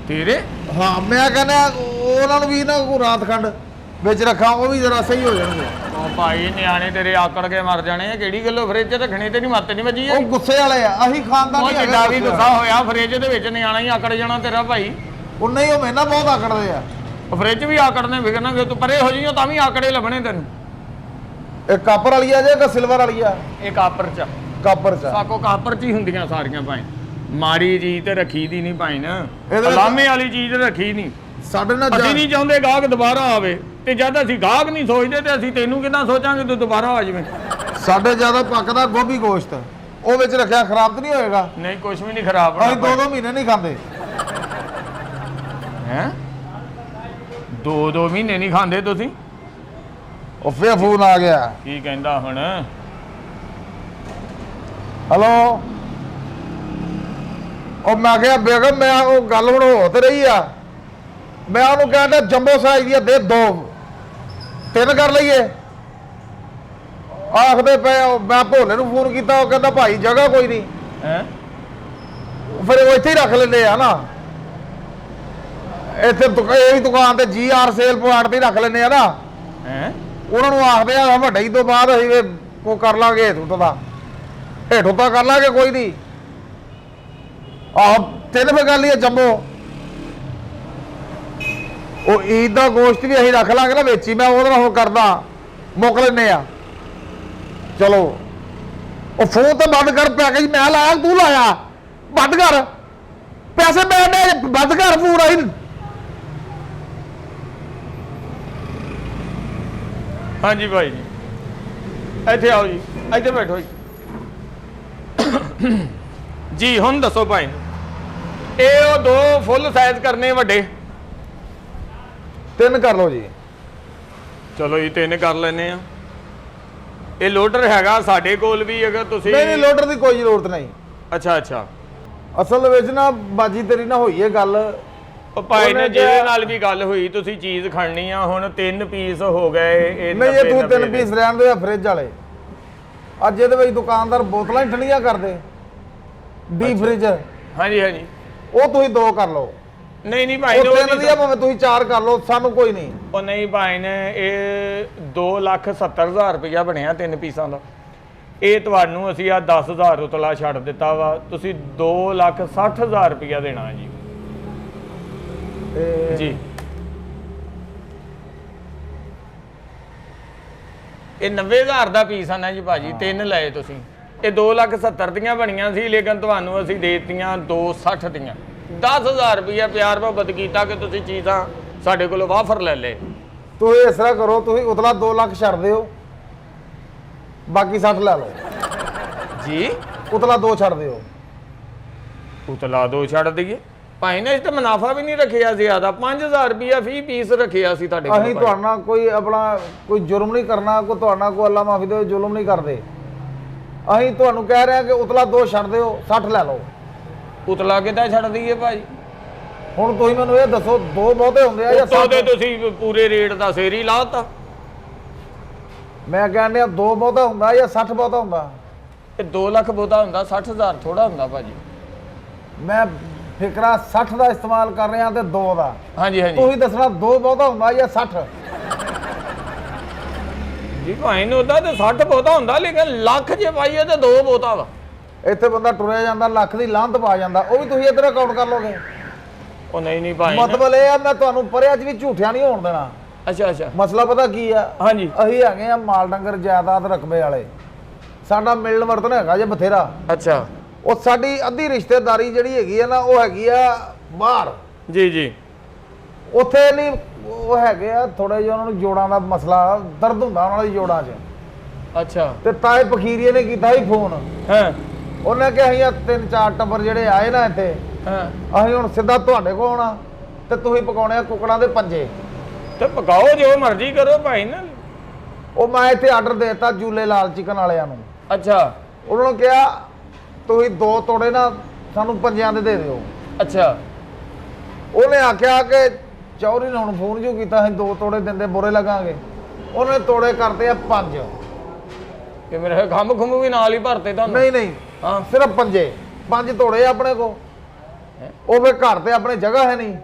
ਤੇਰੇ। ਹਾਂ ਮੈਂ ਕਹਿੰਦਾ ਉਹਨਾਂ ਨੂੰ ਵੀ ਨਾ ਕੋਈ ਰਾਤ ਖੰਡ ਵਿੱਚ ਰੱਖਾਂ, ਉਹ ਵੀ ਜਰਾ ਸਹੀ ਹੋ ਜਾਣਗੇ। ਉਹ ਭਾਈ ਨਿਆਣੇ ਤੇਰੇ ਆਕੜ ਕੇ ਮਰ ਜਾਣੇ ਆ। ਕਿਹੜੀ ਗੱਲੋਂ ਫਰਿੱਜ ਰੱਖਣੀ? ਤੇਰੀ ਮੱਤ ਨਹੀਂ ਵੱਜੀ? ਉਹ ਗੁੱਸੇ ਵਾਲੇ ਆ, ਅਸੀਂ ਖਾਨਦਾਨੀ ਉਹ ਜਿੱਡਾ ਵੀ ਗੁੱਸਾ ਹੋਇਆ ਫਰਿੱਜ ਦੇ ਵਿੱਚ ਨਿਆਣਾ ਹੀ ਆਕੜ ਜਾਣਾ ਤੇਰਾ ਭਾਈ। ਉਹ ਨਹੀਂ, ਉਹ ਮੈਨਾਂ ਬਹੁਤ ਆਕੜਦੇ ਆ। ਉਹ ਫਰਿੱਜ ਵੀ ਆਕੜਨੇ, ਫਿਕਰ ਨਾ, ਤੂੰ ਪਰੇ ਹੋ ਜਾਈਓ ਤਾਂ ਵੀ ਆਕੜੇ ਲੱਭਣੇ ਤੈਨੂੰ। ਇਹ ਕਾਪਰ ਵਾਲੀ ਆ ਜੇ ਕਿ ਸਿਲਵਰ ਵਾਲੀ ਆ? ਇਹ ਕਾਪਰ ਚ। ਕਾਪਰ ਚ। ਸਾਕੋ ਕਾਪਰ ਚ ਹੀ ਹੁੰਦੀਆਂ ਸਾਰੀਆਂ ਭਾਈ। ਮਾੜੀ ਚੀਜ਼ ਤੇ ਰੱਖੀ ਦੀ ਨਹੀਂ ਭਾਈ ਨਾ, ਇਹਦੇ ਲਾਮੇ ਵਾਲੀ ਚੀਜ਼ ਰੱਖੀ ਨਹੀਂ। ਸਾਡੇ ਨਾਲ ਅਸੀਂ ਨਹੀਂ ਚਾਹੁੰਦੇ ਗਾਹਕ ਦੁਬਾਰਾ ਆਵੇ, ਤੇ ਜਦ ਅਸੀਂ ਗਾਹਕ ਨਹੀਂ ਸੋਚਦੇ ਤੇ ਅਸੀਂ ਤੈਨੂੰ ਕਿੱਦਾਂ ਸੋਚਾਂਗੇ ਤੂੰ ਦੁਬਾਰਾ ਆ ਜਾਵੇਂ? ਸਾਡੇ ਜ਼ਿਆਦਾ ਪੱਕਦਾ ਗੋਭੀ ਗੋਸ਼ਤ ਉਹ ਵਿੱਚ ਰੱਖਿਆ ਖਰਾਬ ਤਾਂ ਨਹੀਂ ਹੋਏਗਾ? ਨਹੀਂ, ਕੁਝ ਵੀ ਨਹੀਂ ਖਰਾਬ ਅਸੀਂ ਹੋਣਾ। 2 ਮਹੀਨੇ ਨਹੀਂ ਖਾਂਦੇ। ਹੈ 2 ਮਹੀਨੇ ਨਹੀਂ ਖਾਂਦੇ ਤੁਸੀਂ? ਉਹ ਫੇਰ ਫੋਨ ਆ ਗਿਆ। ਕੀ ਕਹਿੰਦਾ ਹੁਣ? ਹਲੋ। ਉਹ ਮੈਂ ਕਿਹਾ ਬੇਗਮ, ਮੈਂ ਉਹ ਗੱਲ ਹੁਣ ਹੋ ਤੇ ਰਹੀ ਆ, ਮੈਂ ਉਹਨੂੰ ਕਹਿੰਦਾ ਜੰਬੋ ਸਾਈਜ਼ ਦੀ ਦੇ 2 3 ਕਰ ਲਈਏ। ਆਖਦੇ ਪਏ ਮੈਂ ਭੋਲੇ ਨੂੰ ਫੋਨ ਕੀਤਾ, ਉਹ ਕਹਿੰਦਾ ਭਾਈ ਜਗ੍ਹਾ ਕੋਈ ਨਹੀਂ ਹੈ। ਫਿਰ ਉਹ ਇੱਥੇ ਹੀ ਰੱਖ ਲੈਂਦੇ ਆ ਨਾ, ਇੱਥੇ ਇਹ ਵੀ ਦੁਕਾਨ ਤੇ GR ਸੇਲ ਪੁਆਇੰਟ ਤੇ ਰੱਖ ਲੈਂਦੇ ਆ ਨਾ। ਹੈ ਉਹਨਾਂ ਨੂੰ ਆਖਦੇ ਆ ਵੱਡੇ ਤੋਂ ਬਾਅਦ ਅਸੀਂ ਉਹ ਕਰ ਲਾਂਗੇ ਹੇਠੋਂ ਦਾ, ਹੇਠੋਂ ਤਾਂ ਕਰ ਲਾਂਗੇ ਕੋਈ ਨਹੀਂ। ਆਹ 3 ਫੇ ਗੱਲ ਹੀ ਆ ਜੰਬੋ। ਉਹ ਈਦ ਦਾ ਗੋਸ਼ਤ ਵੀ ਅਸੀਂ ਰੱਖ ਲਾਂਗੇ ਨਾ ਵਿੱਚ ਹੀ, ਮੈਂ ਉਹਦੇ ਨਾਲ ਕਰਦਾ ਮੁੱਕ ਲੈਨੇ ਆ। ਚਲੋ ਉਹ ਫੋਨ ਤੇ ਬੰਦ ਕਰ, ਪੈਕੇਜ ਮੈਂ ਲਾਇਆ ਤੂੰ ਲਾਇਆ, ਬੰਦ ਕਰ ਪੈਸੇ ਮੈਂ ਨੇ, ਬੰਦ ਕਰ ਫੋਨ। ਆਈ ਹਾਂਜੀ ਭਾਈ ਜੀ, ਇੱਥੇ ਆਓ ਜੀ, ਇੱਥੇ ਬੈਠੋ ਜੀ। ਜੀ ਹੁਣ ਦੱਸੋ ਭਾਈ, ਇਹ ਉਹ 2 ਫੁੱਲ ਸਾਈਜ਼ ਕਰਨੇ ਵੱਡੇ? 3 ਕਰ ਲਓ ਜੀ। ਚਲੋ ਜੀ 3 ਕਰ ਲੈਨੇ ਆ। ਇਹ ਲੋਡਰ ਹੈਗਾ ਸਾਡੇ ਕੋਲ ਵੀ, ਅਗਰ ਤੁਸੀਂ। ਨਹੀਂ ਲੋਡਰ ਦੀ ਕੋਈ ਜ਼ਰੂਰਤ ਨਹੀਂ। ਅੱਛਾ ਅੱਛਾ। ਅਸਲ ਵਿੱਚ ਨਾ ਬਾਜੀ ਤੇਰੀ ਨਾ ਹੋਈ ਹੈ ਗੱਲ। ਉਹ ਭਾਈ ਨੇ ਜਿਹਦੇ ਨਾਲ ਵੀ ਗੱਲ ਹੋਈ, ਤੁਸੀਂ ਚੀਜ਼ ਖੜਨੀ ਆ। ਹੁਣ 3 ਪੀਸ ਹੋ ਗਏ। ਇਹ ਨਹੀਂ ਇਹ ਤੂੰ 3 ਪੀਸ ਰਹਿਣ ਦੇ ਫਰਿੱਜ ਵਾਲੇ। ਅੱਜ ਇਹਦੇ ਵਿੱਚ ਦੁਕਾਨਦਾਰ ਬੋਤਲਾਂ ਹੀ ਠੰਡੀਆਂ ਕਰਦੇ, ਡੀ ਫਰਿੱਜ। ਹਾਂਜੀ ਹਾਂਜੀ, ਉਹ ਤੁਸੀਂ 2 ਕਰ ਲਓ। ਨਹੀਂ ਨਹੀਂ ਭਾਈ, ਉਹ 3 ਦੀਆਂ ਭਾਵੇਂ ਤੁਸੀਂ 4 ਕਰ ਲਓ, ਸਾਨੂੰ ਕੋਈ ਨਹੀਂ। ਉਹ ਨਹੀਂ ਭਾਈ ਨੇ, ਇਹ 2,70,000 ਰੁਪਇਆ ਬਣਿਆ 3 ਪੀਸਾਂ ਦਾ। ਇਹ ਤੁਹਾਨੂੰ ਅਸੀਂ ਆ 10,000 ਉਤਲਾ ਛੱਡ ਦਿੱਤਾ ਵਾ, ਤੁਸੀਂ 2,60,000 ਰੁਪਇਆ ਦੇਣਾ ਜੀ। ਤੇ ਜੀ ਇਹ 90,000 ਦਾ ਪੀਸ ਆਣਾ ਜੀ ਭਾਜੀ, 3 ਲਏ ਤੁਸੀਂ। ਇਹ 2,70,000 ਦੀਆਂ ਬਣੀਆਂ ਸੀ, ਲੇਕਿਨ ਤੁਹਾਨੂੰ ਅਸੀਂ ਦੇ ਦਿੱਤੀਆਂ 2,60,000 ਦੀਆਂ। 10,000 ਰੁਪਇਆ ਪਿਆਰ ਮੁਹੱਬਤ ਕੀਤਾ ਕਿ ਤੁਸੀਂ ਚੀਜ਼ਾਂ ਸਾਡੇ ਕੋਲੋਂ ਵਾਫਰ ਲੈ ਲਏ। ਤੁਸੀਂ ਇਸ ਤਰ੍ਹਾਂ ਕਰੋ, ਤੁਸੀਂ ਉਤਲਾ 2 ਲੱਖ ਛੱਡ ਦਿਓ, ਬਾਕੀ 60 ਲੈ ਲਓ ਜੀ। ਉਤਲਾ 2 ਛੱਡ ਦਿਓ। ਉਤਲਾ 2 ਛੱਡ ਦਈਏ ਭਾਈ ਨੇ, ਇਸ ਤੇ ਮੁਨਾਫਾ ਵੀ ਨਹੀਂ ਰੱਖਿਆ ਜ਼ਿਆਦਾ, 5,000 ਰੁਪਇਆ ਫੀ ਪੀਸ ਰੱਖਿਆ ਸੀ ਤੁਹਾਡੇ ਕੋਲ। ਅਸੀਂ ਤੁਹਾਡੇ ਨਾਲ ਕੋਈ ਆਪਣਾ ਕੋਈ ਜੁਰਮ ਨਹੀਂ ਕਰਨਾ, ਕੋਈ ਤੁਹਾਡੇ ਨਾਲ ਕੋਈ ਅੱਲਾ ਮਾਫੀ ਦੇ ਜ਼ੁਲਮ ਨਹੀਂ ਕਰਦੇ। ਅਸੀਂ ਤੁਹਾਨੂੰ ਕਹਿ ਰਹੇ ਹਾਂ ਕਿ ਉਤਲਾ 2 ਛੱਡ ਦਿਓ, 60 ਲੈ ਲਓ। ਉਤਲਾ ਕਿੱਦਾਂ ਛੱਡ ਦਈਏ ਭਾਜੀ? ਹੁਣ ਤੁਸੀਂ ਮੈਨੂੰ ਇਹ ਦੱਸੋ, 2 ਬਹੁਤੇ ਹੁੰਦੇ ਆ ਜਾਂ ਉੱਤੋਂ 60? ਤੇ ਤੁਸੀਂ ਪੂਰੇ ਰੇਟ ਦਾ ਸਿਰ ਹੀ ਲਾਤਾ। ਮੈਂ ਕਹਿੰਦਾ 2 ਬਹੁਤਾ ਹੁੰਦਾ ਜਾਂ 60 ਬਹੁਤਾ ਹੁੰਦਾ? ਇਹ 2 ਲੱਖ ਬਹੁਤਾ ਹੁੰਦਾ, 60,000 ਥੋੜਾ ਹੁੰਦਾ ਭਾਜੀ। ਮੈਂ ਫਿਕਰਾ 60 ਦਾ ਇਸਤੇਮਾਲ ਕਰ ਰਿਹਾ ਤੇ 2 ਦਾ। ਹਾਂਜੀ ਹਾਂਜੀ ਤੁਸੀਂ ਦੱਸਣਾ 2 ਬਹੁਤਾ ਹੁੰਦਾ ਜਾਂ 60? ਜੀ ਭਾਈ ਨੂੰ ਉਹਦਾ ਤੇ 60 ਬਹੁਤਾ ਹੁੰਦਾ, ਲੇਕਿਨ ਲੱਖ ਜੇ ਪਾਈਏ ਤੇ 2 ਬਹੁਤਾ ਵਾ। ਇੱਥੇ ਬੰਦਾ ਟੁਰਿਆ ਜਾਂਦਾ, ਲੱਖ ਦੀ ਲਾਂਤ ਪਾ ਜਾਂਦਾ, ਉਹ ਵੀ ਤੁਸੀਂ ਇੱਧਰ ਅਕਾਊਂਟ ਕਰ ਲੋਗੇ। ਉਹ ਨਹੀਂ ਭਾਈ ਮਤਲਬ ਇਹ ਆ, ਮੈਂ ਤੁਹਾਨੂੰ ਪਰਿਆ ਚ ਵੀ ਝੂਠਿਆ ਨਹੀਂ ਹੋਣ ਦੇਣਾ। ਅੱਛਾ ਅੱਛਾ ਮਸਲਾ ਪਤਾ ਕੀ ਆ? ਹਾਂਜੀ ਅਸੀਂ ਹੈਗੇ ਆ ਮਾਲ ਡੰਗਰ ਜਾਇਦਾਦ ਰਕਬੇ ਵਾਲੇ, ਸਾਡਾ ਮਿਲਣ ਵਰਤਨ ਹੈਗਾ ਜੇ ਬਥੇਰਾ। ਅੱਛਾ ਉਹ ਸਾਡੀ ਅੱਧੀ ਰਿਸ਼ਤੇਦਾਰੀ ਜਿਹੜੀ ਹੈਗੀ ਆ ਨਾ, ਉਹ ਹੈਗੀ ਆ ਬਾਹਰ। ਜੀ ਜੀ ਉੱਥੇ ਨਹੀਂ, ਉਹ ਹੈਗੇ ਆ ਥੋੜੇ ਜਿਹਾ, ਉਹਨਾਂ ਨੂੰ ਜੋੜਾਂ ਦਾ ਮਸਲਾ, ਦਰਦ ਹੁੰਦਾ ਉਹਨਾਂ ਦੀ ਜੋੜਾਂ 'ਚ। ਅੱਛਾ ਤੇ ਤਾਏ ਪਖੀਰੀਏ ਨੇ ਕੀਤਾ ਸੀ ਫੋਨ, ਹਾਂ ਉਹਨੇ ਕਿਹਾ ਅਸੀਂ 3-4 ਟੱਬਰ ਜਿਹੜੇ ਆਏ ਨਾ ਇੱਥੇ, ਹਾਂ ਅਸੀਂ ਹੁਣ ਸਿੱਧਾ ਤੁਹਾਡੇ ਕੋਲ ਆਉਣਾ ਤੇ ਤੁਸੀਂ ਪਕਾਉਣੇ ਆ ਕੁਕੜਾਂ ਦੇ ਪੰਜੇ। ਤੇ ਪਕਾਓ ਜੋ ਮਰਜ਼ੀ ਕਰੋ ਭਾਈ ਨਾ। ਉਹ ਮੈਂ ਇੱਥੇ ਆਰਡਰ ਦੇਤਾ ਜੂਲੇ ਲਾਲ ਚਿਕਨ ਵਾਲਿਆਂ ਨੂੰ। ਅੱਛਾ ਉਹਨਾਂ ਨੂੰ ਕਿਹਾ ਤੁਸੀਂ 2 ਤੋੜੇ ਨਾ ਸਾਨੂੰ ਪੰਜਿਆਂ ਦੇ ਦਿਓ। ਅੱਛਾ ਉਹਨੇ ਆਖਿਆ ਕਿ ਚੌਧਰੀ ਨੇ ਹੁਣ ਫੋਨ ਜੋ ਕੀਤਾ, ਅਸੀਂ 2 ਤੋੜੇ ਦਿੰਦੇ ਬੁਰੇ ਲੱਗਾਂਗੇ। ਉਹਨੇ ਤੋੜੇ ਕਰਤੇ ਆ 5। ਕਿ ਮੇਰੇ ਖੰਭ ਖੁੰਭ ਵੀ ਨਾਲ ਹੀ ਭਰਤੇ ਤੁਹਾਨੂੰ? ਨਹੀਂ ਨਹੀਂ, ਹਾਂ ਸਿਰਫ 5 ਤੋੜੇ ਆਪਣੇ ਕੋ। ਉਹ ਫਿਰ ਘਰ ਤੇ ਆਪਣੇ ਜਗ੍ਹਾ ਹੈ ਨਹੀਂ,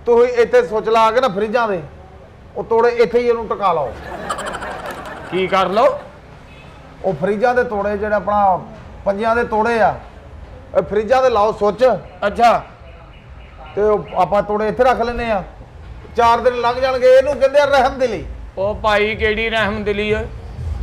ਤੁਸੀਂ ਇੱਥੇ ਸੁੱਚ ਲਾ ਕੇ ਨਾ ਫਰਿੱਜਾਂ ਦੇ ਉਹ ਤੋੜੇ ਇੱਥੇ ਹੀ ਉਹਨੂੰ ਟਿਕਾ ਲਓ। ਕੀ ਕਰ ਲਓ? ਉਹ ਫਰਿੱਜਾਂ ਦੇ ਤੋੜੇ ਜਿਹੜੇ ਆਪਣਾ ਪੰਜਿਆਂ ਦੇ ਤੋੜੇ ਆ, ਇਹ ਫਰਿੱਜਾਂ ਦੇ ਲਾਓ ਸੁੱਚ, ਅੱਛਾ ਤੇ ਉਹ ਆਪਾਂ ਤੋੜੇ ਇੱਥੇ ਰੱਖ ਲੈਨੇ ਆ। 4 ਦਿਨ ਲੰਘ ਜਾਣਗੇ, ਇਹਨੂੰ ਕਹਿੰਦੇ ਆ ਰਹਿਮਦਿਲੀ। ਉਹ ਭਾਈ ਕਿਹੜੀ ਰਹਿਮਦਿਲੀ ਓਏ?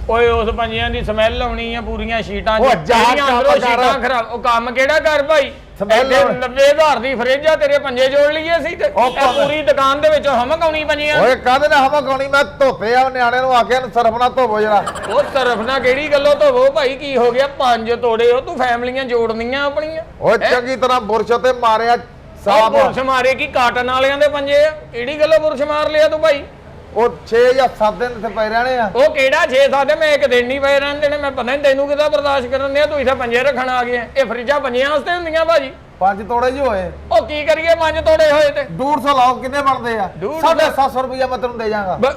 ਓਏ ਉਸ ਪੰਜਿਆਂ ਦੀ ਸਮੈਲ ਆਉਣੀ ਆ ਪੂਰੀਆਂ ਸ਼ੀਟਾਂ 'ਚ, ਉਹ ਜਾ ਜਿਹੜੀਆਂ ਅੰਦਰੋਂ ਕੰਮ ਕਰ। ਸ਼ੀਟਾਂ ਖਰਾਬ। ਉਹ ਕੰਮ ਕਿਹੜਾ ਕਰ ਭਾਈ? ਸਮੈਲ ਇੱਥੇ 90,000 ਦੀ ਫਰਿੱਜ ਆ, ਤੇਰੇ ਪੰਜੇ ਜੋੜ ਲਈਏ ਸੀ ਤੇ ਉਹ ਇਹ ਪੂਰੀ ਦੁਕਾਨ ਦੇ ਵਿੱਚੋਂ ਹਮਕ ਆਉਣੀ ਪੰਜੀਆਂ। ਓਏ ਕਾਹਦੇ ਨਾਲ ਹਵਾ ਗਾਉਣੀ? ਮੈਂ ਧੋਤੇ ਆ, ਨਿਆਣੇ ਨੂੰ ਆਖਿਆ ਨੂੰ ਸਰਫ ਨਾਲ ਧੋਵੋ ਜਰਾ। ਉਹ ਸਰਫ ਨਾਲ ਕਿਹੜੀ ਗੱਲੋਂ ਧੋਵੋ ਭਾਈ? ਕੀ ਹੋ ਗਿਆ? 5 ਤੋੜੇ ਹੋ ਤੂੰ, ਫੈਮਲੀਆਂ ਜੋੜਨੀਆਂ ਆਪਣੀਆਂ। ਓਏ ਚੰਗੀ ਤਰ੍ਹਾਂ ਬੁਰਸ਼ ਤੇ ਮਾਰਿਆ ਸਾਹ ਸਾਫ। ਬੁਰਸ਼ ਮਾਰੇ ਕੀ ਕਾਟਨ ਵਾਲਿਆਂ ਦੇ ਪੰਜੇ ਆ? ਕਿਹੜੀ ਗੱਲੋਂ ਬੁਰਸ਼ ਮਾਰ ਲਿਆ ਤੂੰ ਭਾਈ? ਉਹ 6 ਜਾਂ 7 ਦਿਨ ਇੱਥੇ ਪਏ ਰਹਿਣੇ ਆ। ਉਹ ਕਿਹੜਾ 6-7 ਮੈਂ ਇੱਕ ਦਿਨ ਨਹੀਂ ਪਏ ਰਹਿਣ ਦੇਣੇ। ਮੈਂ ਪਤਾ ਨਹੀਂ ਤੈਨੂੰ ਕਿਦਾਂ ਬਰਦਾਸ਼ਤ ਕਰਨ ਦਿਆ, ਤੂੰ ਇੱਥੇ ਪੰਜੇ ਰੱਖਣ ਆ ਗਿਆ। ਇਹ ਫਰਿੱਜਾਂ ਪੰਜਿਆਂ ਵਾਸਤੇ ਹੁੰਦੀਆਂ ਭਾਜੀ। 5 ਤੋੜੇ ਜੀ ਹੋਏ, ਉਹ ਕੀ ਕਰੀਏ 5 ਤੋੜੇ ਹੋਏ ਤੇ 150 ਲਾਓ, ਕਿੰਨੇ ਬਣਦੇ ਆ? 150 750 ਰੁਪਇਆ ਮੈਂ ਤੈਨੂੰ ਦੇ ਜਾਗਾ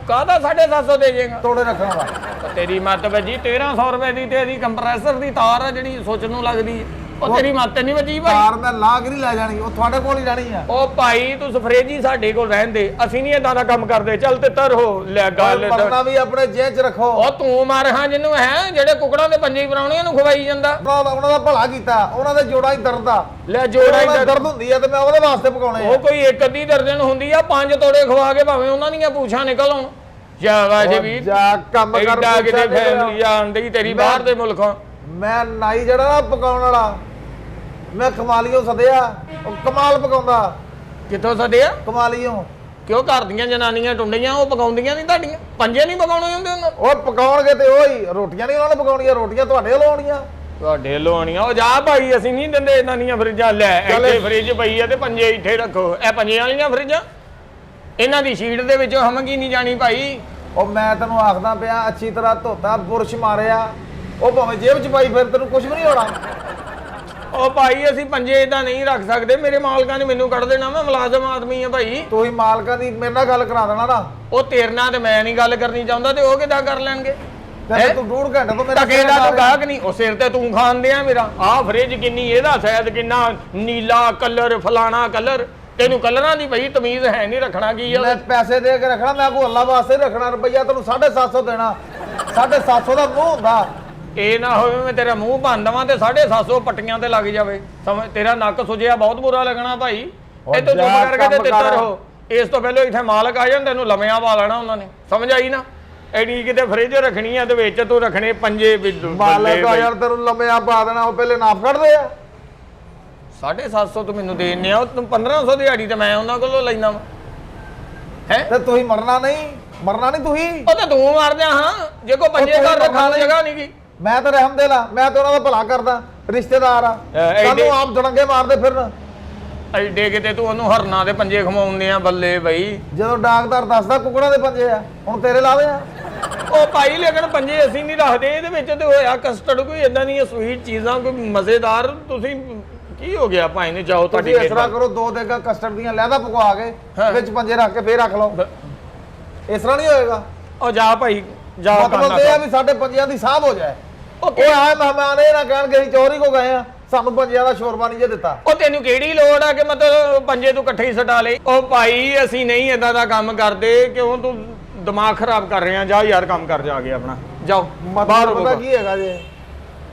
ਕਾਹਦਾ 750 ਦੇ ਜਾਏਗਾ? ਤੋੜੇ ਰੱਖਣ ਦਾ। ਤੇਰੀ ਮੱਤ ਵੱਜੀ 1300 ਰੁਪਏ ਦੀ ਤੇ ਇਹਦੀ ਕੰਪਰੈਸਰ ਦੀ ਤਾਰ ਆ ਜਿਹੜੀ ਸੁੱਚ ਨੂੰ ਲੱਗਦੀ ਹੈ। ਉਹ ਤੇਰੀ ਮੱਤ ਨਹੀਂ ਵੱਜੀ ਭਾਈ। ਤਾਰ ਮੈਂ ਲਾ ਕੇ ਨਹੀਂ ਲੈ ਜਾਣੀ, ਉਹ ਤੁਹਾਡੇ ਕੋਲ ਹੀ ਰਹਿਣੀ ਆ। ਉਹ ਭਾਈ ਤੂੰ ਸਫਰੇਜ ਹੀ ਸਾਡੇ ਕੋਲ ਰਹਿਣ ਦੇ, ਅਸੀਂ ਨਹੀਂ ਇਦਾਂ ਦਾ ਕੰਮ ਕਰਦੇ। ਚੱਲ ਤੇ ਤਰ ਹੋ ਲੈ ਗੱਲ। ਪਰਨਾ ਵੀ ਆਪਣੇ ਜੇਬ 'ਚ ਰੱਖੋ। ਉਹ ਤੂੰ ਮਾਰ ਹਾਂ ਜਿਹਨੂੰ ਹੈ ਜਿਹੜੇ ਕੁਕੜਾਂ ਦੇ ਪੰਜੇ ਬਣਾਉਣੀਆਂ ਨੂੰ ਖਵਾਈ ਜਾਂਦਾ। ਉਹਨਾਂ ਦਾ ਭਲਾ ਕੀਤਾ, ਉਹਨਾਂ ਦੇ ਜੋੜਾਂ 'ਚ ਦਰਦ ਆ। ਲੈ ਜੋੜਾ ਹੀ ਦਰਦ ਹੁੰਦੀ ਆ ਤੇ ਮੈਂ ਉਹਦੇ ਵਾਸਤੇ ਪਕਾਉਣੇ ਉਹ ਆ। ਕੋਈ ਇੱਕ ਅੱਧੀ ਦਰਜਨ ਹੁੰਦੀ ਆ, 5 ਤੋੜੇ ਖਵਾ ਕੇ ਭਾਵੇਂ ਉਹਨਾਂ ਦੀਆਂ ਪੂਛਾਂ ਨਿਕਲ ਆਉਣ। ਜਾਵਾ ਵੀ ਜਾ ਕੰਮ ਕਰ। ਐਡਾ ਕਿਤੇ ਫੈਮਿਲੀ ਆਂਦੀ ਤੇਰੀ ਬਾਹਰ ਦੇ ਮੁਲਕਾਂ। ਮੈਂ ਨਾਈ ਜਿਹੜਾ ਨਾ ਪਕਾਉਣ ਵਾਲਾ, ਮੈਂ ਕਮਾਲੀਓ ਸਦਿਆ, ਉਹ ਕਮਾਲ ਪਕਾਉਂਦਾ। ਕਿੱਥੋਂ ਸਦਿਆ? ਕਮਾਲੀਓ। ਕਿਉਂ ਘਰ ਦੀਆਂ ਜਨਾਨੀਆਂ ਟੁੰਡੀਆਂ ਉਹ ਪਕਾਉਂਦੀਆਂ ਨਹੀਂ ਤੁਹਾਡੀਆਂ? ਪੰਜੇ ਨਹੀਂ ਪਕਾਉਣੇ ਹੁੰਦੇ ਉਹਨਾਂ? ਉਹ ਪਕਾਉਣਗੇ ਤੇ ਉਹੀ ਰੋਟੀਆਂ ਨਹੀਂ ਉਹਨਾਂ ਨੇ ਪਕਾਉਣੀਆਂ, ਰੋਟੀਆਂ ਤੁਹਾਡੇ ਲਾਉਣੀਆਂ। ਤੁਹਾਡੇ ਲੋਣੀਆਂ ਉਹ ਜਾ ਭਾਈ, ਅਸੀਂ ਨਹੀਂ ਦਿੰਦੇ ਇਹਨਾਂ ਦੀਆਂ ਫਰਿੱਜਾਂ। ਲੈ ਇੱਥੇ ਫਰਿੱਜ ਪਈ ਆ ਤੇ ਪੰਜੇ ਇੱਥੇ ਰੱਖੋ। ਇਹ ਪੰਜੇ ਵਾਲੀਆਂ ਫਰਿੱਜਾਂ, ਇਹਨਾਂ ਦੀ ਸ਼ੀਟ ਦੇ ਵਿੱਚੋਂ ਹਮਕੀ ਨਹੀਂ ਜਾਣੀ ਭਾਈ। ਉਹ ਮੈਂ ਤੈਨੂੰ ਆਖਦਾ ਪਿਆ, ਅੱਛੀ ਤਰ੍ਹਾਂ ਧੋਤਾ, ਬੁਰਸ਼ ਮਾਰਿਆ, ਉਹ ਭਾਵੇਂ ਜੇਬ 'ਚ ਪਾਈ ਫਿਰ ਤੈਨੂੰ ਕੁਝ ਵੀ ਨਹੀਂ ਹੋਣਾ। ਉਹ ਭਾਈ ਅਸੀਂ ਪੰਜੇ ਇਦਾਂ ਨਹੀਂ ਰੱਖ ਸਕਦੇ, ਮੇਰੇ ਮਾਲਕਾਂ ਨੇ ਮੈਨੂੰ ਕੱਢ ਦੇਣਾ। ਮੈਂ ਮੁਲਾਜ਼ਮ ਆਦਮੀ ਆ ਭਾਈ। ਤੁਸੀਂ ਮਾਲਕਾਂ ਦੀ ਮੇਰੇ ਨਾਲ ਗੱਲ ਕਰਾ ਦੇਣਾ ਨਾ। ਉਹ ਤੇਰੇ ਨਾਲ ਤੇ ਮੈਂ ਨਹੀਂ ਗੱਲ ਕਰਨੀ ਚਾਹੁੰਦਾ, ਤੇ ਉਹ ਕਿੱਦਾਂ ਕਰ ਲੈਣਗੇ? ਤੇ ਤੂੰ 1.5 ਘੰਟੇ ਤੋਂ ਮੇਰਾ ਟਕੇ ਦਾ ਤੂੰ ਗਾਹਕ ਨਹੀਂ, ਉਹ ਸਿਰ ਤੇ ਤੂੰ ਖਾਂਦੇ ਆ ਮੇਰਾ। ਆਹ ਫਰਿੱਜ ਕਿੰਨੀ, ਇਹਦਾ ਸ਼ਾਇਦ ਕਿੰਨਾ ਨੀਲਾ ਕਲਰ, ਫਲਾਣਾ ਕਲਰ। ਤੈਨੂੰ ਕਲਰਾਂ ਦੀ ਬਈ ਤਮੀਜ਼ ਹੈ ਨਹੀਂ, ਰੱਖਣਾ ਕੀ ਆ? ਮੈਂ ਪੈਸੇ ਦੇ ਕੇ ਰੱਖਣਾ, ਮੈਂ ਕੋਈ ਅੱਲਾ ਵਾਸਤੇ ਰੱਖਣਾ ਰੁਪਈਆ, ਤੈਨੂੰ 750 ਦੇਣਾ। 750 ਦਾ ਮੂੰਹ ਹੁੰਦਾ। ਇਹ ਨਾ ਹੋਵੇ ਮੈਂ ਤੇਰਾ ਮੂੰਹ ਭੰਨ ਦੇਵਾਂ ਤੇ 750 ਪੱਟੀਆਂ ਤੇ ਲੱਗ ਜਾਵੇ। ਸਮਝ, ਤੇਰਾ ਨੱਕ ਸੁਜਿਆ ਬਹੁਤ ਬੁਰਾ ਲੱਗਣਾ ਭਾਈ। ਇਹ ਤੋਂ ਚੁੱਪ ਕਰਕੇ ਤੇ ਤਿੱਤਰ ਰਹੋ। ਇਸ ਤੋਂ ਪਹਿਲਾਂ ਇੱਥੇ ਮਾਲਕ ਆ ਜਾਣ, ਤੈਨੂੰ ਲੰਮਿਆਂ ਪਾ ਲੈਣਾ ਉਹਨਾਂ ਨੇ। ਸਮਝ ਆਈ ਨਾ? ਐਡੀ ਕਿਤੇ ਫ੍ਰਿਜ ਰੱਖਣੀ ਆ ਤੇ ਵਿੱਚ ਤੂੰ ਰੱਖਣੇ ਪੰਜੇ ਮਾਲਕ ਆ ਯਾਰ, ਤੈਨੂੰ ਲੰਮਿਆਂ ਪਾ ਦੇਣਾ। ਉਹ ਪਹਿਲੇ ਨਾਪ ਕੱਢਦੇ ਆ। 750 ਤੂੰ ਮੈਨੂੰ ਦੇਣੇ ਆ, ਤੂੰ 1500 ਦਿਹਾੜੀ ਤੇ ਮੈਂ ਉਹਨਾਂ ਕੋਲੋਂ ਲੈਣਾ ਵਾ। ਹੈ ਤੇ ਤੁਸੀਂ ਮਰਨਾ ਨਹੀਂ, ਮਰਨਾ ਨਹੀਂ ਤੁਸੀਂ। ਉਹ ਤੇ ਤੂੰ ਮਾਰਦਿਆ ਹਾਂ, ਜੇ ਕੋ ਪੰਜੇ ਘਰ ਰੱਖਣ ਦੀ ਜਗ੍ਹਾ ਨਹੀਂ ਗਈ। ਮੈਂ ਤਾਂ ਰਹਿਮਦਿਲਾ, ਮੈਂ ਤਾਂ ਉਹਨਾਂ ਦਾ ਭਲਾ ਕਰਦਾ, ਰਿਸ਼ਤੇਦਾਰ ਆ। ਸਾਨੂੰ ਆਪ ਜੜੰਗੇ ਮਾਰਦੇ ਫਿਰਨ। ਐਡੇ ਕਿਤੇ ਤੂੰ ਉਹਨੂੰ ਹਰਨਾ ਦੇ ਪੰਜੇ ਖਮਾਉਂਦੇ ਆ, ਬੱਲੇ ਬਈ। ਜਦੋਂ ਡਾਕਟਰ ਦੱਸਦਾ ਕੁਕੜਾਂ ਦੇ ਪੰਜੇ ਆ, ਹੁਣ ਤੇਰੇ ਲਾਵੇ ਆ। ਉਹ ਭਾਈ ਲੇਕਿਨ ਪੰਜੇ ਅਸੀਂ ਨਹੀਂ ਰੱਖਦੇ। ਇਹਦੇ ਵਿੱਚ ਤੇ ਹੋਇਆ ਕਸਟਰਡ, ਕੋਈ ਇਦਾਂ ਦੀਆਂ ਸਵੀਟ ਚੀਜ਼ਾਂ, ਕੋਈ ਮਜ਼ੇਦਾਰ। ਤੁਸੀਂ ਕੀ ਹੋ ਗਿਆ ਭਾਈ ਨੇ? ਜਾਓ ਤੁਹਾਡੀ ਇਸ ਤਰ੍ਹਾਂ ਕਰੋ, 2 ਦੇਗਾ ਕਸਟਰਡ ਦੀਆਂ ਲੈਦਾ ਪਕਵਾ ਕੇ ਵਿੱਚ ਪੰਜੇ ਰੱਖ ਕੇ ਫੇਰ ਰੱਖ ਲਓ। ਇਸ ਤਰ੍ਹਾਂ ਨਹੀਂ ਹੋਏਗਾ। ਉਹ ਜਾ ਭਾਈ ਜਾ। ਮਤਲਬ ਇਹ ਆ ਵੀ ਸਾਡੇ ਪੰਜਿਆਂ ਦੀ ਸਾਂਭ ਹੋ ਜਾਏ। ਉਹ ਆਏ ਮਹਿਮਾਨ ਇਹ ਨਾ ਕਹਿਣਗੇ ਅਸੀਂ ਚੋਰੀ ਕੋ ਗਏ ਆ, ਸਾਨੂੰ ਪੰਜਿਆਂ ਦਾ ਸ਼ੋਰਬਾ ਨਹੀਂ ਜੇ ਦਿੱਤਾ। ਉਹ ਤੈਨੂੰ ਕਿਹੜੀ ਲੋੜ ਆ ਕਿ ਮਤਲਬ ਪੰਜੇ ਤੂੰ ਇਕੱਠੇ ਹੀ ਸਟਾ ਲਈ? ਉਹ ਭਾਈ ਅਸੀਂ ਨਹੀਂ ਇਦਾਂ ਦਾ ਕੰਮ ਕਰਦੇ। ਕਿਉਂ ਤੂੰ ਦਿਮਾਗ ਖਰਾਬ ਕਰ ਰਿਹਾ? ਜਾ ਯਾਰ ਕੰਮ ਕਰ ਜਾ ਕੇ ਆਪਣਾ, ਜਾਓ ਬਾਹਰ। ਪਤਾ ਕੀ ਹੈਗਾ ਜੇ,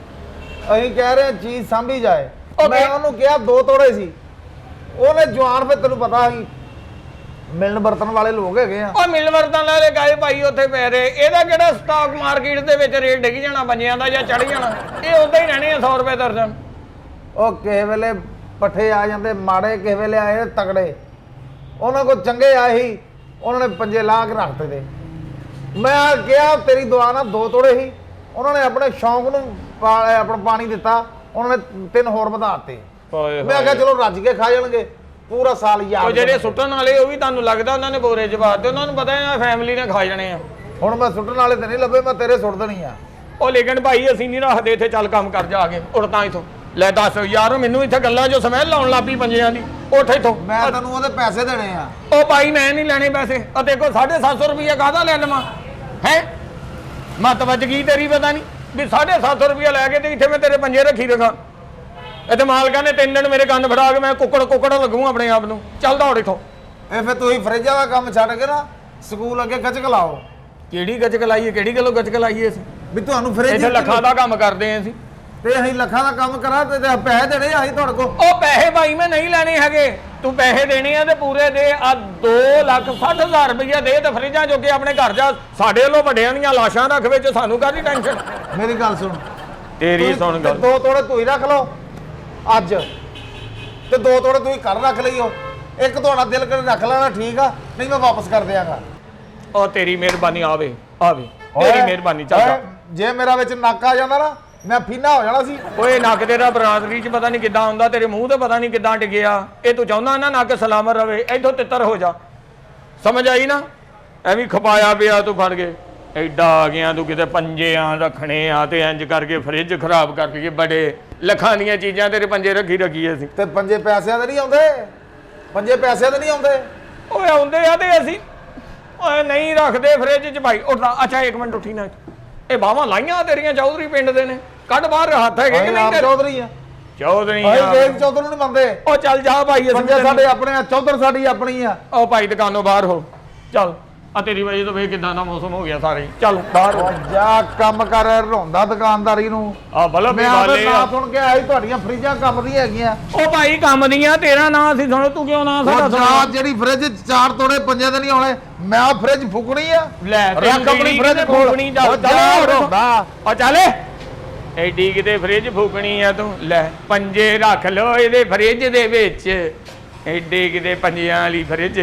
ਅਸੀਂ ਕਹਿ ਰਹੇ ਚੀਜ਼ ਸਾਂਭੀ ਜਾਏ। ਮੈਂ ਉਹਨੂੰ ਕਿਹਾ 2 ਤੋੜੇ ਸੀ, ਉਹਨੇ ਜਵਾਨ ਫਿਰ ਤੈਨੂੰ ਪਤਾ ਸੀ ਮਿਲਣ ਵਰਤਣ ਵਾਲੇ ਲੋਕ ਹੈਗੇ ਆ। ਉਹ ਮਿਲਣ ਵਰਤਣ ਵਾਲੇ ਗਾਏ ਭਾਈ ਉੱਥੇ ਪੈ ਰਹੇ। ਇਹਦਾ ਕਿਹੜਾ ਸਟਾਕ ਮਾਰਕੀਟ ਦੇ ਵਿੱਚ ਰੇਟ ਡਿੱਗ ਜਾਣਾ ਪੰਜਿਆਂ ਦਾ ਜਾਂ ਚੜ ਜਾਣਾ? ਇਹ ਉਦਾਂ ਹੀ ਰਹਿਣੇ ਆ 100 ਰੁਪਏ ਦਰਜਨ। ਉਹ ਕਿਸੇ ਵੇਲੇ ਪੱਠੇ ਆ ਜਾਂਦੇ ਮਾੜੇ, ਕਿਸੇ ਵੇਲੇ ਆਏ ਤਗੜੇ। ਉਹਨਾਂ ਕੋਲ ਚੰਗੇ ਆਏ ਸੀ, ਉਹਨਾਂ ਨੇ ਪੰਜੇ ਲਾ ਕੇ ਰੱਖਤੇ ਤੇ। ਮੈਂ ਕਿਹਾ ਤੇਰੀ ਦੁਆ ਨਾਲ 2 ਤੋੜੇ ਸੀ, ਉਹਨਾਂ ਨੇ ਆਪਣੇ ਸ਼ੌਂਕ ਨੂੰ ਆਪਣਾ ਪਾਣੀ ਦਿੱਤਾ, ਉਹਨਾਂ ਨੇ 3 ਹੋਰ ਵਧਾਤੇ। ਮੈਂ ਕਿਹਾ ਚਲੋ ਰੱਜ ਕੇ ਖਾ ਜਾਣਗੇ ਪੂਰਾ ਸਾਲ ਯਾਰ। ਉਹ ਜਿਹੜੇ ਸੁੱਟਣ ਵਾਲੇ ਉਹ ਵੀ ਤੁਹਾਨੂੰ ਲੱਗਦਾ ਉਹਨਾਂ ਨੇ ਬੋਰੇ ਚ ਪਾ ਦਿੱਤੇ? ਉਹਨਾਂ ਨੂੰ ਪਤਾ ਹੈ ਫੈਮਿਲੀ ਨੇ ਖਾ ਜਾਣੇ ਆ। ਹੁਣ ਮੈਂ ਸੁੱਟਣ ਵਾਲੇ ਤੇ ਨਹੀਂ ਲੱਭੇ, ਮੈਂ ਤੇਰੇ ਸੁੱਟ ਦੇਣੀ ਆ। ਉਹ ਲੇਕਿਨ ਭਾਈ ਅਸੀਂ ਨਹੀਂ ਰੱਖਦੇ ਇੱਥੇ। ਚੱਲ ਕੰਮ ਕਰ ਜਾ ਕੇ, ਉੜਤਾ ਇਥੋਂ। ਲੈ ਦੱਸ ਯਾਰ, ਮੈਨੂੰ ਇੱਥੇ ਗੱਲਾਂ ਜੋ ਸਮੈਲ ਲਾਉਣ ਲੱਪੀ ਪੰਜਿਆਂ ਦੀ। ਉੱਠ ਇਥੋਂ। ਮੈਂ ਤੈਨੂੰ ਉਹਦੇ ਪੈਸੇ ਦੇਣੇ ਆ। ਉਹ ਭਾਈ ਮੈਂ ਨਹੀਂ ਲੈਣੇ ਪੈਸੇ। ਆ ਦੇਖੋ 750 ਰੁਪਏ ਕਾਹਦਾ ਲੈ ਲਵਾਂ? ਹੈ ਮੱਤ ਵੱਜ ਗਈ ਤੇਰੀ, ਪਤਾ ਨਹੀਂ ਵੀ 750 ਰੁਪਏ ਲੈ ਕੇ ਤੇ ਇੱਥੇ ਮੈਂ ਤੇਰੇ ਪੰਜੇ ਰੱਖੀ ਰਖਾਂ। ਇੱਥੇ ਮਾਲਕਾਂ ਨੇ 3 ਦਿਨ ਮੇਰੇ ਕੰਨ ਫੜਾ ਕੇ ਮੈਂ ਕੁੱਕੜ ਲੱਗੂ ਆਪਣੇ ਆਪ ਨੂੰ। ਚੱਲ ਦੌੜ ਇਥੋਂ। ਇਹ ਫਿਰ ਤੁਸੀਂ ਫਰਿੱਜਾਂ ਦਾ ਕੰਮ ਛੱਡ ਕੇ ਨਾ ਸਕੂਲ ਅੱਗੇ ਗੱਚਕ ਲਾਓ। ਕਿਹੜੀ ਗੱਚਕ ਲਾਈਏ? ਕਿਹੜੀ ਗੱਲੋਂ ਗੱਚਕ ਲਾਈਏ? ਅਸੀਂ ਵੀ ਤੁਹਾਨੂੰ ਫਰਿੱਜ ਇੱਥੇ ਲੱਖਾਂ ਦਾ ਕੰਮ ਕਰਦੇ ਆਂ ਅਸੀਂ। ਤੇ ਅਸੀਂ ਲੱਖਾਂ ਦਾ ਕੰਮ ਕਰਾਂ ਤੇ ਪੈਸੇ ਦੇਣੇ ਅਸੀਂ ਤੁਹਾਡੇ ਕੋਲ। ਉਹ ਪੈਸੇ ਭਾਈ ਮੈਂ ਨਹੀਂ ਲੈਣੇ ਹੈਗੇ। ਤੂੰ ਪੈਸੇ ਦੇਣੇ ਆ ਤੇ ਪੂਰੇ ਦੇ। ਆ 2,60,000 ਰੁਪਈਆ ਦੇ ਤੇ ਫਰਿੱਜਾਂ ਜੋਗੇ ਆਪਣੇ ਘਰ ਜਾ। ਸਾਡੇ ਵੱਲੋਂ ਵੱਡਿਆਂ ਦੀਆਂ ਲਾਸ਼ਾਂ ਰੱਖ ਵਿੱਚ, ਸਾਨੂੰ ਕਾਹਦੀ ਟੈਨਸ਼ਨ? ਮੇਰੀ ਗੱਲ ਸੁਣ। ਤੇਰੀ ਸੁਣ ਗੱਲ। 2 ਤੋੜੇ ਤੁਸੀਂ ਰੱਖ ਲਓ ਅੱਜ, ਤੇ 2 ਤੋੜੇ ਤੁਸੀਂ ਘਰ ਰੱਖ ਲਈਓ। ਇੱਕ ਤੁਹਾਡਾ ਦਿਲ ਕਰੇ ਰੱਖ ਲੈਣਾ, ਠੀਕ ਆ, ਨਹੀਂ ਮੈਂ ਵਾਪਸ ਕਰ ਦਿਆਂਗਾ। ਉਹ ਤੇਰੀ ਮਿਹਰਬਾਨੀ। ਆਵੇ ਆਵੇ, ਤੇਰੀ ਮਿਹਰਬਾਨੀ। ਚੱਲ ਜੇ ਮੇਰਾ ਵਿੱਚ ਨੱਕ ਆ ਜਾਂਦਾ ਨਾ, ਮੈਂ ਫੀਨਾ ਹੋ ਜਾਣਾ ਸੀ। ਓਏ ਨੱਕ ਤੇਰਾ ਬਰਾਦਰੀ ਚ ਪਤਾ ਨਹੀਂ ਕਿੱਦਾਂ ਹੁੰਦਾ, ਤੇਰੇ ਮੂੰਹ ਤੇ ਪਤਾ ਨਹੀਂ ਕਿੱਦਾਂ ਟਿਕਿਆ। ਇਹ ਤੂੰ ਚਾਹੁੰਦਾ ਨਾ ਨੱਕ ਸਲਾਮਤ ਰਵੇ, ਇੱਥੋਂ ਤਿੱਤਰ ਹੋ ਜਾ। ਸਮਝ ਆਈ ਨਾ? ਐਵੇਂ ਖਪਾਇਆ ਪਿਆ ਤੂੰ ਫੜ ਕੇ। ਐਡਾ ਆ ਗਿਆ ਤੂੰ, ਕਿਤੇ ਪੰਜਿਆਂ ਰੱਖਣੇ ਆ ਤੇ ਇੰਜ ਕਰਕੇ ਫਰਿੱਜ ਖਰਾਬ ਕਰਕੇ। ਬੜੇ ਲੱਖਾਂ ਦੀਆਂ ਚੀਜ਼ਾਂ ਤੇਰੇ ਪੰਜੇ ਰੱਖੀ ਅਸੀਂ। ਤੇ ਪੰਜੇ ਪੈਸਿਆਂ ਦੇ ਨਹੀਂ ਆਉਂਦੇ, ਪੰਜੇ ਪੈਸਿਆਂ ਦੇ ਨਹੀਂ ਆਉਂਦੇ। ਓਏ ਆਉਂਦੇ ਆ ਤੇ ਅਸੀਂ ਓਏ ਨਹੀਂ ਰੱਖਦੇ ਫਰਿੱਜ ਚ ਭਾਈ। ਉੱਠਦਾ। ਅੱਛਾ 1 ਮਿੰਟ ਉੱਠੀ ਨਾ। ਇਹ ਬਾਹਾਂ ਲਾਈਆਂ ਤੇਰੀਆਂ ਚੌਧਰੀ ਪਿੰਡ ਦੇ ਨੇ? ਕੱਢ ਬਾਹਰ ਹੱਥ ਹੈਗੇ ਕਿ ਨਹੀਂ? ਚੌਧਰੀ ਆ। ਚੌਧਰੀ ਅਸੀਂ ਵੇਖ ਚੌਧਰ ਨੂੰ ਨਹੀਂ ਮੰਨਦੇ। ਉਹ ਚੱਲ ਜਾ ਭਾਈ। ਪੰਜੇ ਸਾਡੇ ਆਪਣੇ ਆ, ਚੌਧਰ ਸਾਡੀ ਆਪਣੀ ਆ। ਉਹ ਭਾਈ ਦੁਕਾਨੋਂ ਬਾਹਰ ਹੋ। ਚੱਲ ਆ ਤੇਰੀ ਵਜ੍ਹਾ ਤੋਂ ਵੇਖ ਕਿਦਾਂ ਦਾ ਮੌਸਮ ਹੋ ਗਿਆ ਸਾਰੇ। ਚੱਲ ਬਾਹਰ ਹੋ ਜਾ, ਕੰਮ ਕਰ। ਰੋਂਦਾ ਦੁਕਾਨਦਾਰੀ ਨੂੰ ਆ ਬਲਬ ਵੀ ਮੈਂ ਵਾਲੇ ਆ। ਨਾ ਸੁਣ ਕੇ ਆਈ ਤੁਹਾਡੀਆਂ ਫਰਿੱਜਾਂ ਕੰਮ ਦੀਆਂ ਹੈਗੀਆਂ। ਉਹ ਭਾਈ ਕੰਮ ਦੀਆਂ। ਤੇਰਾ ਨਾਂ ਅਸੀਂ ਸੁਣੋ, ਤੂੰ ਕਿਉਂ ਨਾਂ ਸਾਡਾ ਜਾ, ਜਿਹੜੀ ਫਰਿੱਜ 4 ਤੋੜੇ ਪੰਜੇ ਦੇ ਨਹੀਂ ਆਉਣੇ, ਮੈਂ ਉਹ ਫਰਿੱਜ ਫੁਕਣੀ ਆ। ਲੈ ਰੱਖ ਆਪਣੀ ਫਰਿੱਜ ਫੂਕਣੀ। ਜਾ ਰੋਂਦਾ। ਆ ਚੱਲ ਐਡੀ ਕਿਤੇ ਫਰਿੱਜ ਫੂਕਣੀ ਆ ਤੂੰ। ਲੈ ਪੰਜੇ ਰੱਖ ਲੋ ਇਹਦੇ ਫਰਿੱਜ ਦੇ ਵਿੱਚ। ਐਡੇ ਕਿਤੇ ਪੰਜਿਆਂ ਵਾਲੀ ਫਰਿੱਜ।